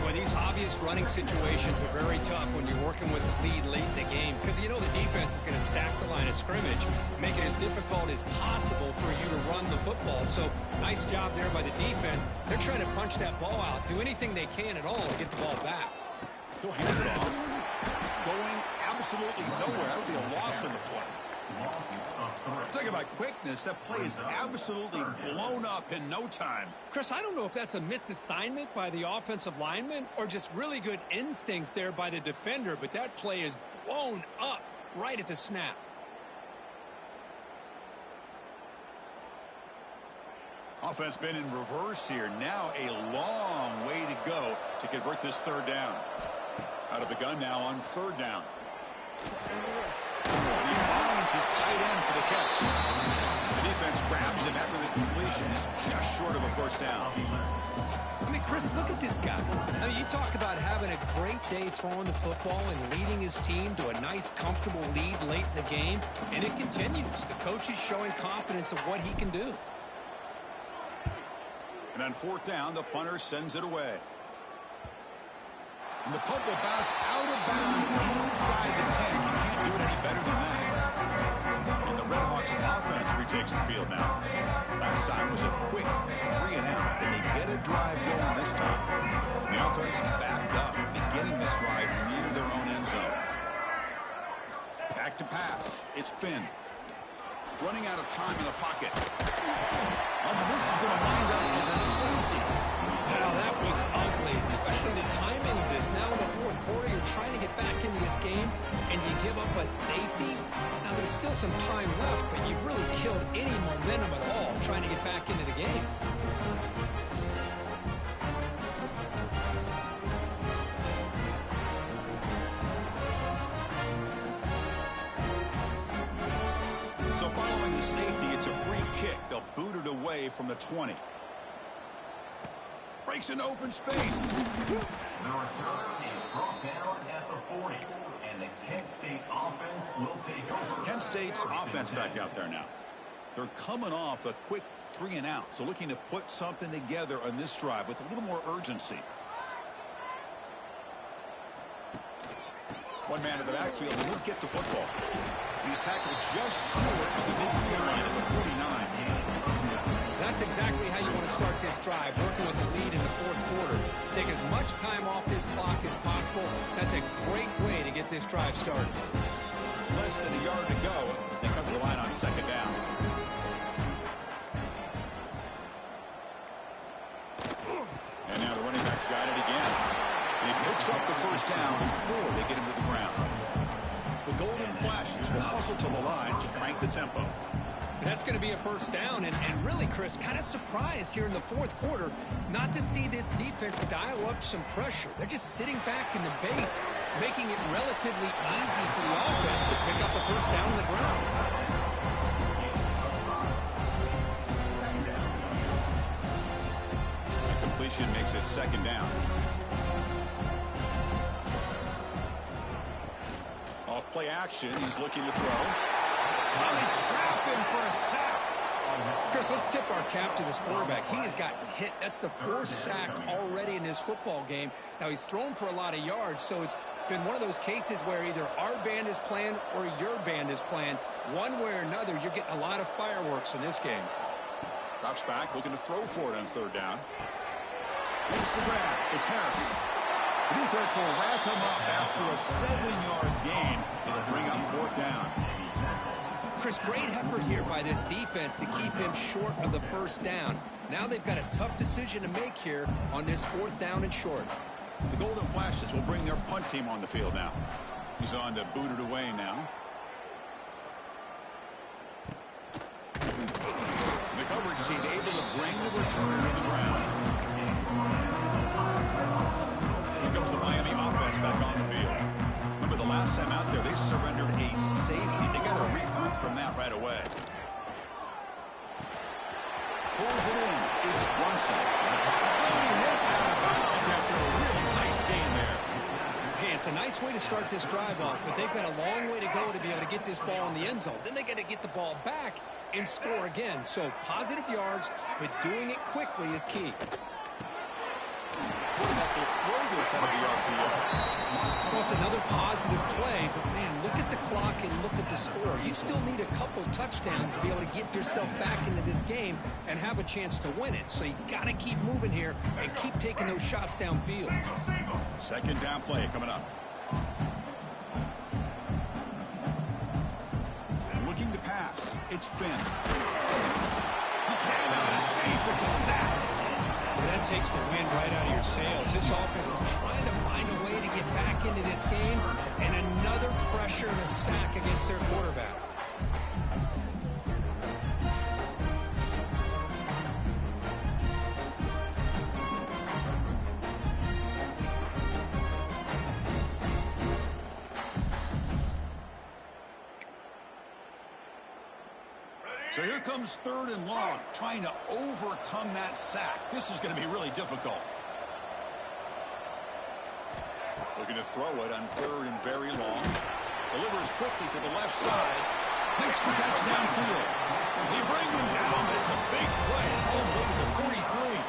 Boy, these obvious running situations are very tough when you're working with the lead late in the game because you know the defense is going to stack the line of scrimmage, make it as difficult as possible for you to run the football. So nice job there by the defense. They're trying to punch that ball out, do anything they can at all to get the ball back. He'll hand it off. Going absolutely nowhere. That would be a loss in the play. Talking about quickness, that play is absolutely blown up in no time. Chris, I don't know if that's a misassignment by the offensive lineman or just really good instincts there by the defender, but that play is blown up right at the snap. Offense been in reverse here. Now a long way to go to convert this third down. Out of the gun now on third down. He finds his tight end for the catch. The defense grabs him after the completion. Is just short of a first down. I mean, Chris, look at this guy. I mean, you talk about having a great day throwing the football and leading his team to a nice, comfortable lead late in the game, and it continues. The coach is showing confidence of what he can do. And on fourth down, the punter sends it away. And the punt will bounce out of bounds inside the 10. You can't do it any better than that. And the Redhawks offense retakes the field now. Last time was a quick 3 and out. And they get a drive going this time. The offense backed up, beginning this drive near their own end zone. Back to pass. It's Finn. Running out of time in the pocket. This is going to wind up as a safety. Now, that was ugly, especially the timing of this. Now in the fourth quarter, you're trying to get back into this game, and you give up a safety. Now, there's still some time left, but you've really killed any momentum at all trying to get back into the game. So following the safety, it's a free kick. They'll boot it away from the 20. Breaks an open space. The return is brought down at the 40. And the Kent State offense will take over. Kent State's offense back out there now. They're coming off a quick 3 and out. So looking to put something together on this drive with a little more urgency. One man in the backfield, and he'll get the football. He's tackled just short of the midfield line at the 49. That's exactly how you want to start this drive, working with the lead in the fourth quarter. Take as much time off this clock as possible. That's a great way to get this drive started. Less than a yard to go as they come to the line on second down. And now the running back's got it again. And he picks up the first down before they get him to the ground. The Golden Flashes will hustle to the line to crank the tempo. That's going to be a first down, and really, Chris, kind of surprised here in the fourth quarter not to see this defense dial up some pressure. They're just sitting back in the base, making it relatively easy for the offense to pick up a first down on the ground. That completion makes it second down. Off play action, he's looking to throw. Well, they trap him for a sack. Chris, let's tip our cap to this quarterback. He has gotten hit. That's the fourth sack already in this football game. Now, he's thrown for a lot of yards, so it's been one of those cases where either our band is playing or your band is playing. One way or another, you're getting a lot of fireworks in this game. Drops back, looking to throw for it on third down. Makes the grab. It's Harris. The defense will wrap him up after a 7-yard gain. It'll bring up fourth down. Chris, great effort here by this defense to keep him short of the first down. Now they've got a tough decision to make here on this fourth down and short. The Golden Flashes will bring their punt team on the field now. He's on to boot it away now. The coverage team able to bring the return to the ground. Here comes the Miami offense back on the field. Remember the last time out there, they surrendered a safety. They got to regroup from that right away. Pulls it in. It's Brunson. And he hits out of bounds after a really nice game there. Hey, it's a nice way to start this drive off, but they've got a long way to go to be able to get this ball in the end zone. Then they got to get the ball back and score again. So positive yards, but doing it quickly is key. Will throw this out of the RPO. Well, it's another positive play, but man, look at the clock and look at the score. You still need a couple touchdowns to be able to get yourself back into this game and have a chance to win it. So you got to keep moving here and keep taking those shots downfield. Second down play coming up. Looking to pass. It's Finn. He cannot escape. It's a sack. Well, that takes the wind right out of your sails. This offense is trying to find a way to get back into this game, and another pressure and a sack against their quarterback. So here comes third and long, trying to overcome that sack. This is going to be really difficult. Looking to throw it on third and very long. Delivers quickly to the left side. Makes the catch downfield. He brings him down, but it's a big play all the way to the 43.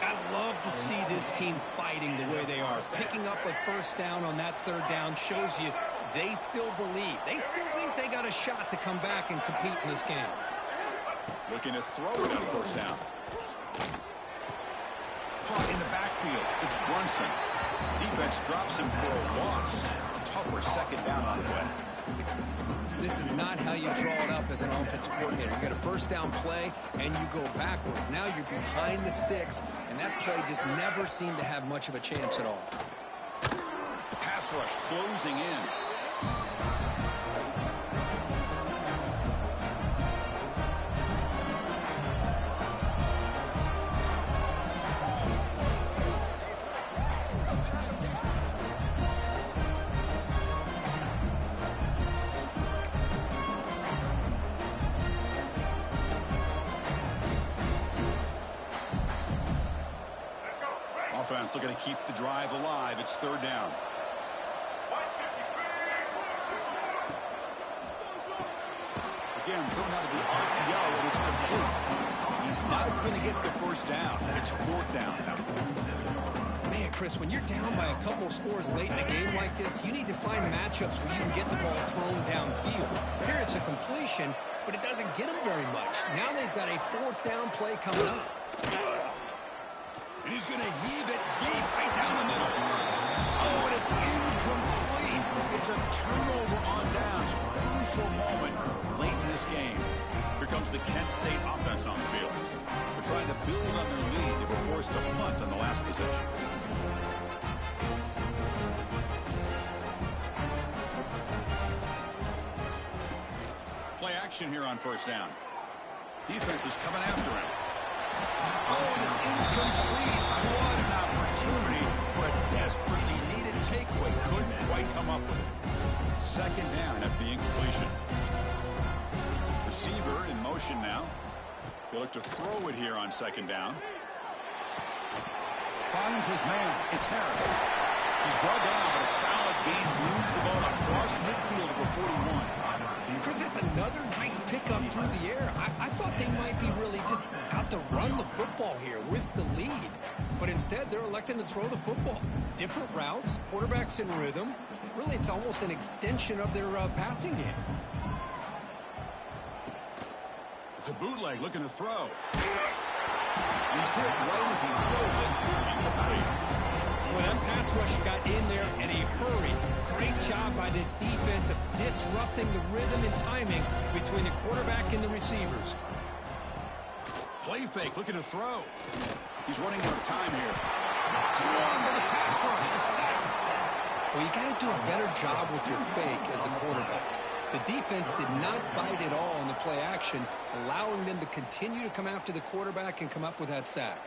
I'd love to see this team fighting the way they are. Picking up a first down on that third down shows you they still believe. They still think they got a shot to come back and compete in this game. Looking to throw it on first down. Caught in the backfield. It's Brunson. Defense drops him for a loss. Tougher second down on the way. This is not how you draw it up as an offensive coordinator. You get a first down play, and you go backwards. Now you're behind the sticks, and that play just never seemed to have much of a chance at all. Pass rush closing in. Offense looking to keep the drive alive. It's third down. Again, thrown out of the RPO, and it's complete. He's not going to get the first down. It's fourth down. Man, Chris, when you're down by a couple scores late in a game like this, you need to find matchups where you can get the ball thrown downfield. Here it's a completion, but it doesn't get them very much. Now they've got a fourth down play coming up. And he's going to heave it deep right down the middle. Oh, and it's incomplete. It's a turnover on downs. Crucial moment late in this game. Here comes the Kent State offense on the field. They're trying to build on their lead. They were forced to punt on the last possession. Play action here on first down. Defense is coming after him. Oh, and it's incomplete. What an opportunity for a desperately needed takeaway. Couldn't quite come up with it. Second down after the incompletion. Receiver in motion now. They look to throw it here on second down. Finds his man. It's Harris. He's brought down, but a solid gain moves the ball across midfield to the 41. Chris, it's another nice pickup through the air. I thought they might be really just out to run the football here with the lead. But instead, they're electing to throw the football. Different routes, quarterbacks in rhythm. Really, it's almost an extension of their passing game. It's a bootleg looking to throw. He's hit right as he throws it. Incomplete. Well, that pass rush got in there in a hurry. Great job by this defense of disrupting the rhythm and timing between the quarterback and the receivers. Play fake, looking to throw. He's running out of time here. Swarmed by the pass rush. A sack. Well, you got to do a better job with your fake as the quarterback. The defense did not bite at all in the play action, allowing them to continue to come after the quarterback and come up with that sack.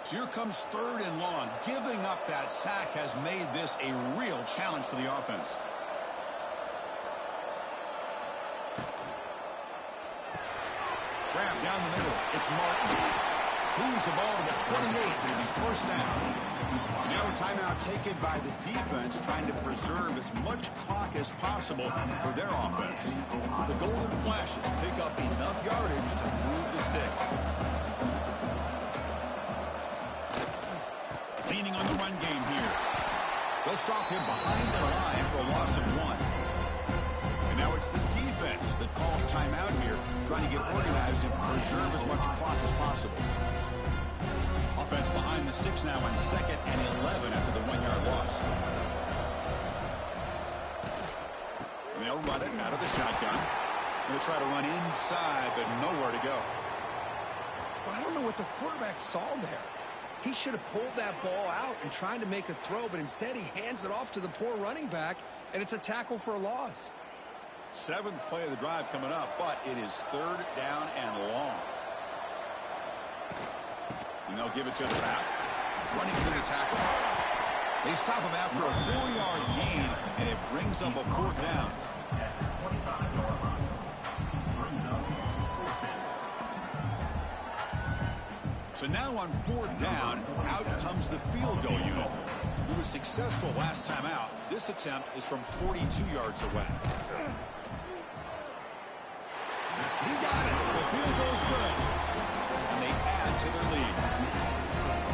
So here comes third and long. Giving up that sack has made this a real challenge for the offense. Grab down the middle. It's Martin. Moves the ball to the 28. Maybe first down. Now a timeout taken by the defense, trying to preserve as much clock as possible for their offense. The Golden Flashes pick up enough yardage to move the sticks. Leaning on the run game here. They'll stop him behind the line for a loss of 1. And now it's the defense that calls timeout here, trying to get organized and preserve as much clock as possible. Offense behind the 6 now on 2nd and 11 after the 1-yard loss. And they'll run it out of the shotgun. They'll try to run inside, but nowhere to go. Well, I don't know what the quarterback saw there. He should have pulled that ball out and tried to make a throw, but instead he hands it off to the poor running back, and it's a tackle for a loss. 7th play of the drive coming up, but it is third down and long. And they'll give it to the back. Running through the tackle. They stop him after a 4-yard gain, and it brings up a fourth down. So now on fourth down, out comes the field goal unit. Who was successful last time out. This attempt is from 42 yards away. He got it. The field goal's good. And they add to their lead.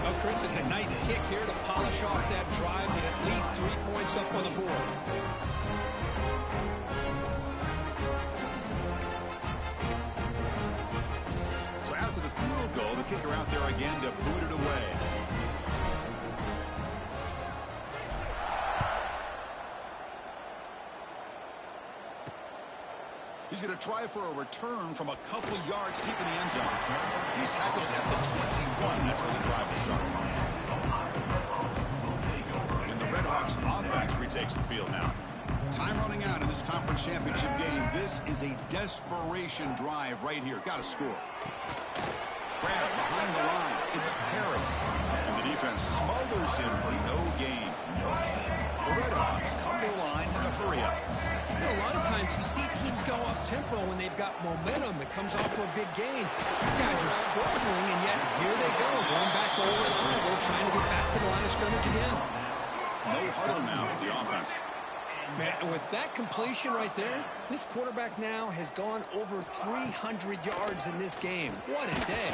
Well, Chris, So it's a nice kick here to polish off that drive with at least 3 points up on the board. So after the field goal, the kicker out there again to boot it away. He's going to try for a return from a couple yards deep in the end zone. He's tackled at the 21. That's where the drive will start. And the Redhawks offense retakes the field now. Time running out in this conference championship game. This is a desperation drive right here. Got to score. Grab behind the line. It's Perry. And the defense smothers him for no gain. The Redhawks come to the line in a hurry-up. You know, a lot of times you see teams go up-tempo when they've got momentum. It comes off to a big gain. These guys are struggling, and yet here they go, going back to over and over, trying to get back to the line of scrimmage again. No huddle now for the offense. Man, with that completion right there, this quarterback now has gone over 300 yards in this game. What a day.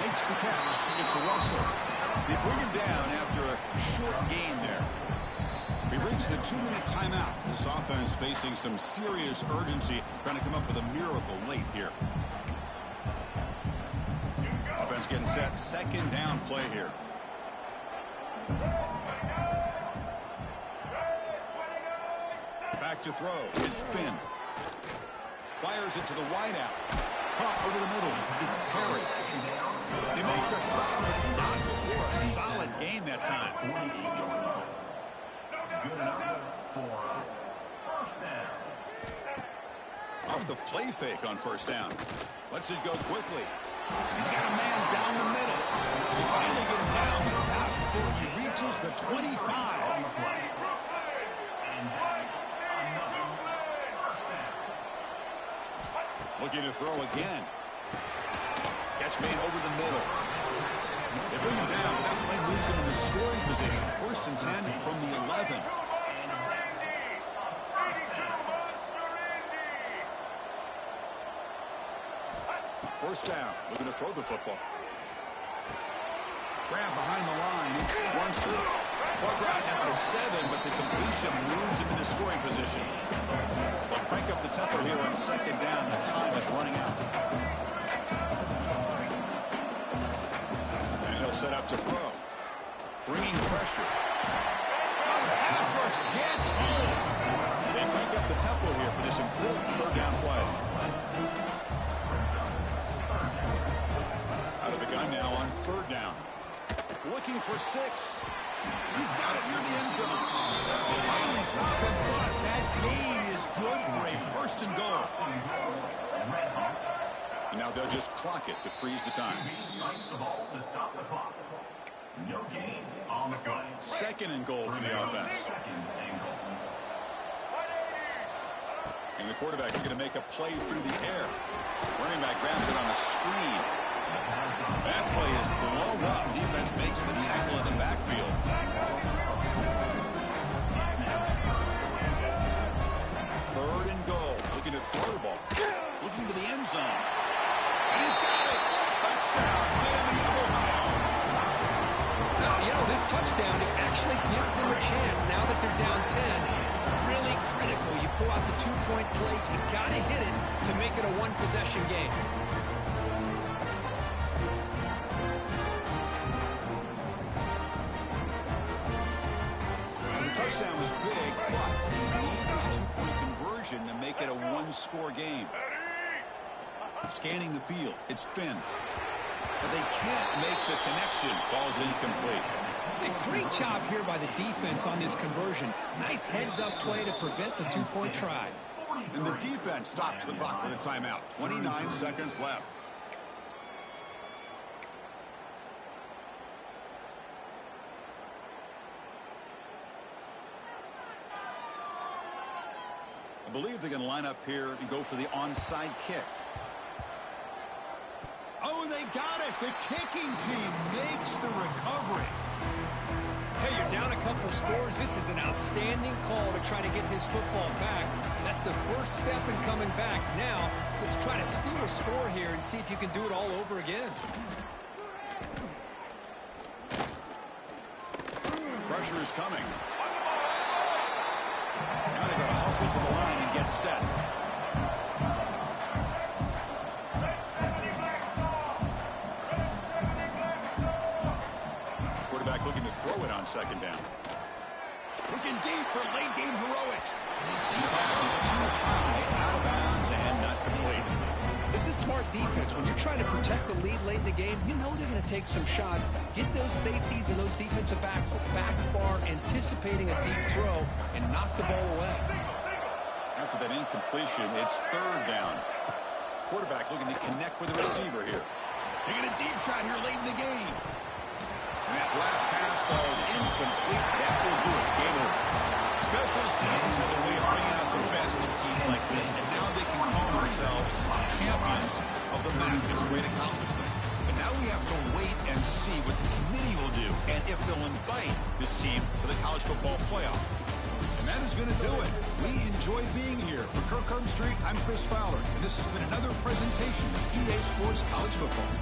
Makes the catch. It's Russell. They bring him down after a short gain there. We've reached the 2-minute timeout. This offense facing some serious urgency, trying to come up with a miracle late here. Offense getting set. Second down play here. Back to throw. It's Finn. Fires it to the wideout. Caught over the middle. It's Perry. They make the stop. Not before a solid gain that time. Good enough for first down. Off the play fake on first down. Lets it go quickly. He's got a man down the middle. They finally get him down, but not before he reaches the 25. Looking to throw again. Catch made over the middle. They bring him down. That play moves him into scoring position. First and 10 from the 11. First down. Looking to throw the football. Grab behind the line. It's Brunson. Plug out at the 7, but the completion moves him into scoring position. They'll crank up the tempo here on second down. The time is running out. And he'll set up to throw. Bringing pressure. Oh, the pass rush gets home. They crank up the tempo here for this important third down play. Out of the gun now on third down. Looking for 6. He's got it near the end zone. They finally stop him, but that gain is good for a first and goal. And now they'll just clock it to freeze the time. No gain on the play. Second and goal for the offense. And the quarterback is going to make a play through the air. Running back grabs it on a screen. That play is blown up. Defense makes the tackle in the backfield. Third and goal. Looking to throw the ball. Looking to the end zone. And he's got it. Touchdown, Miami of Ohio. Now, you know, this touchdown, it actually gives them a chance now that they're down 10. Really critical. You pull out the 2-point play. You got to hit it to make it a one-possession game. Touchdown was big, but they need this 2-point conversion to make it a one-score game. Scanning the field, it's Finn. But they can't make the connection. Ball's incomplete. A great job here by the defense on this conversion. Nice heads-up play to prevent the 2-point try. And the defense stops the clock with a timeout. 29 seconds left. I believe they're going to line up here and go for the onside kick. Oh, they got it. The kicking team makes the recovery. Hey, you're down a couple scores. This is an outstanding call to try to get this football back. That's the first step in coming back. Now, let's try to steal a score here and see if you can do it all over again. pressure is coming. Now they're going to hustle to the line and get set. Quarterback looking to throw it on second down. Looking deep for late game heroics. And the pass is too high, out of bounds, and not complete. This is smart defense. When you're trying to protect the lead late in the game, you know they're going to take some shots, get those safeties and those defensive backs back far, anticipating a deep throw, and knock the ball away. After that incompletion, it's third down. Quarterback looking to connect with the receiver here. Taking a deep shot here late in the game. And that last pass falls incomplete. That will do it. Game over. Special seasons have a way of bringing out the best in teams like this, and now they can call themselves champions of the MAC. It's a great accomplishment. But now we have to wait and see what the committee will do, and if they'll invite this team to the college football playoff. And that is going to do it. We enjoyed being here. For Kirk Street, I'm Chris Fowler, and this has been another presentation of EA Sports College Football.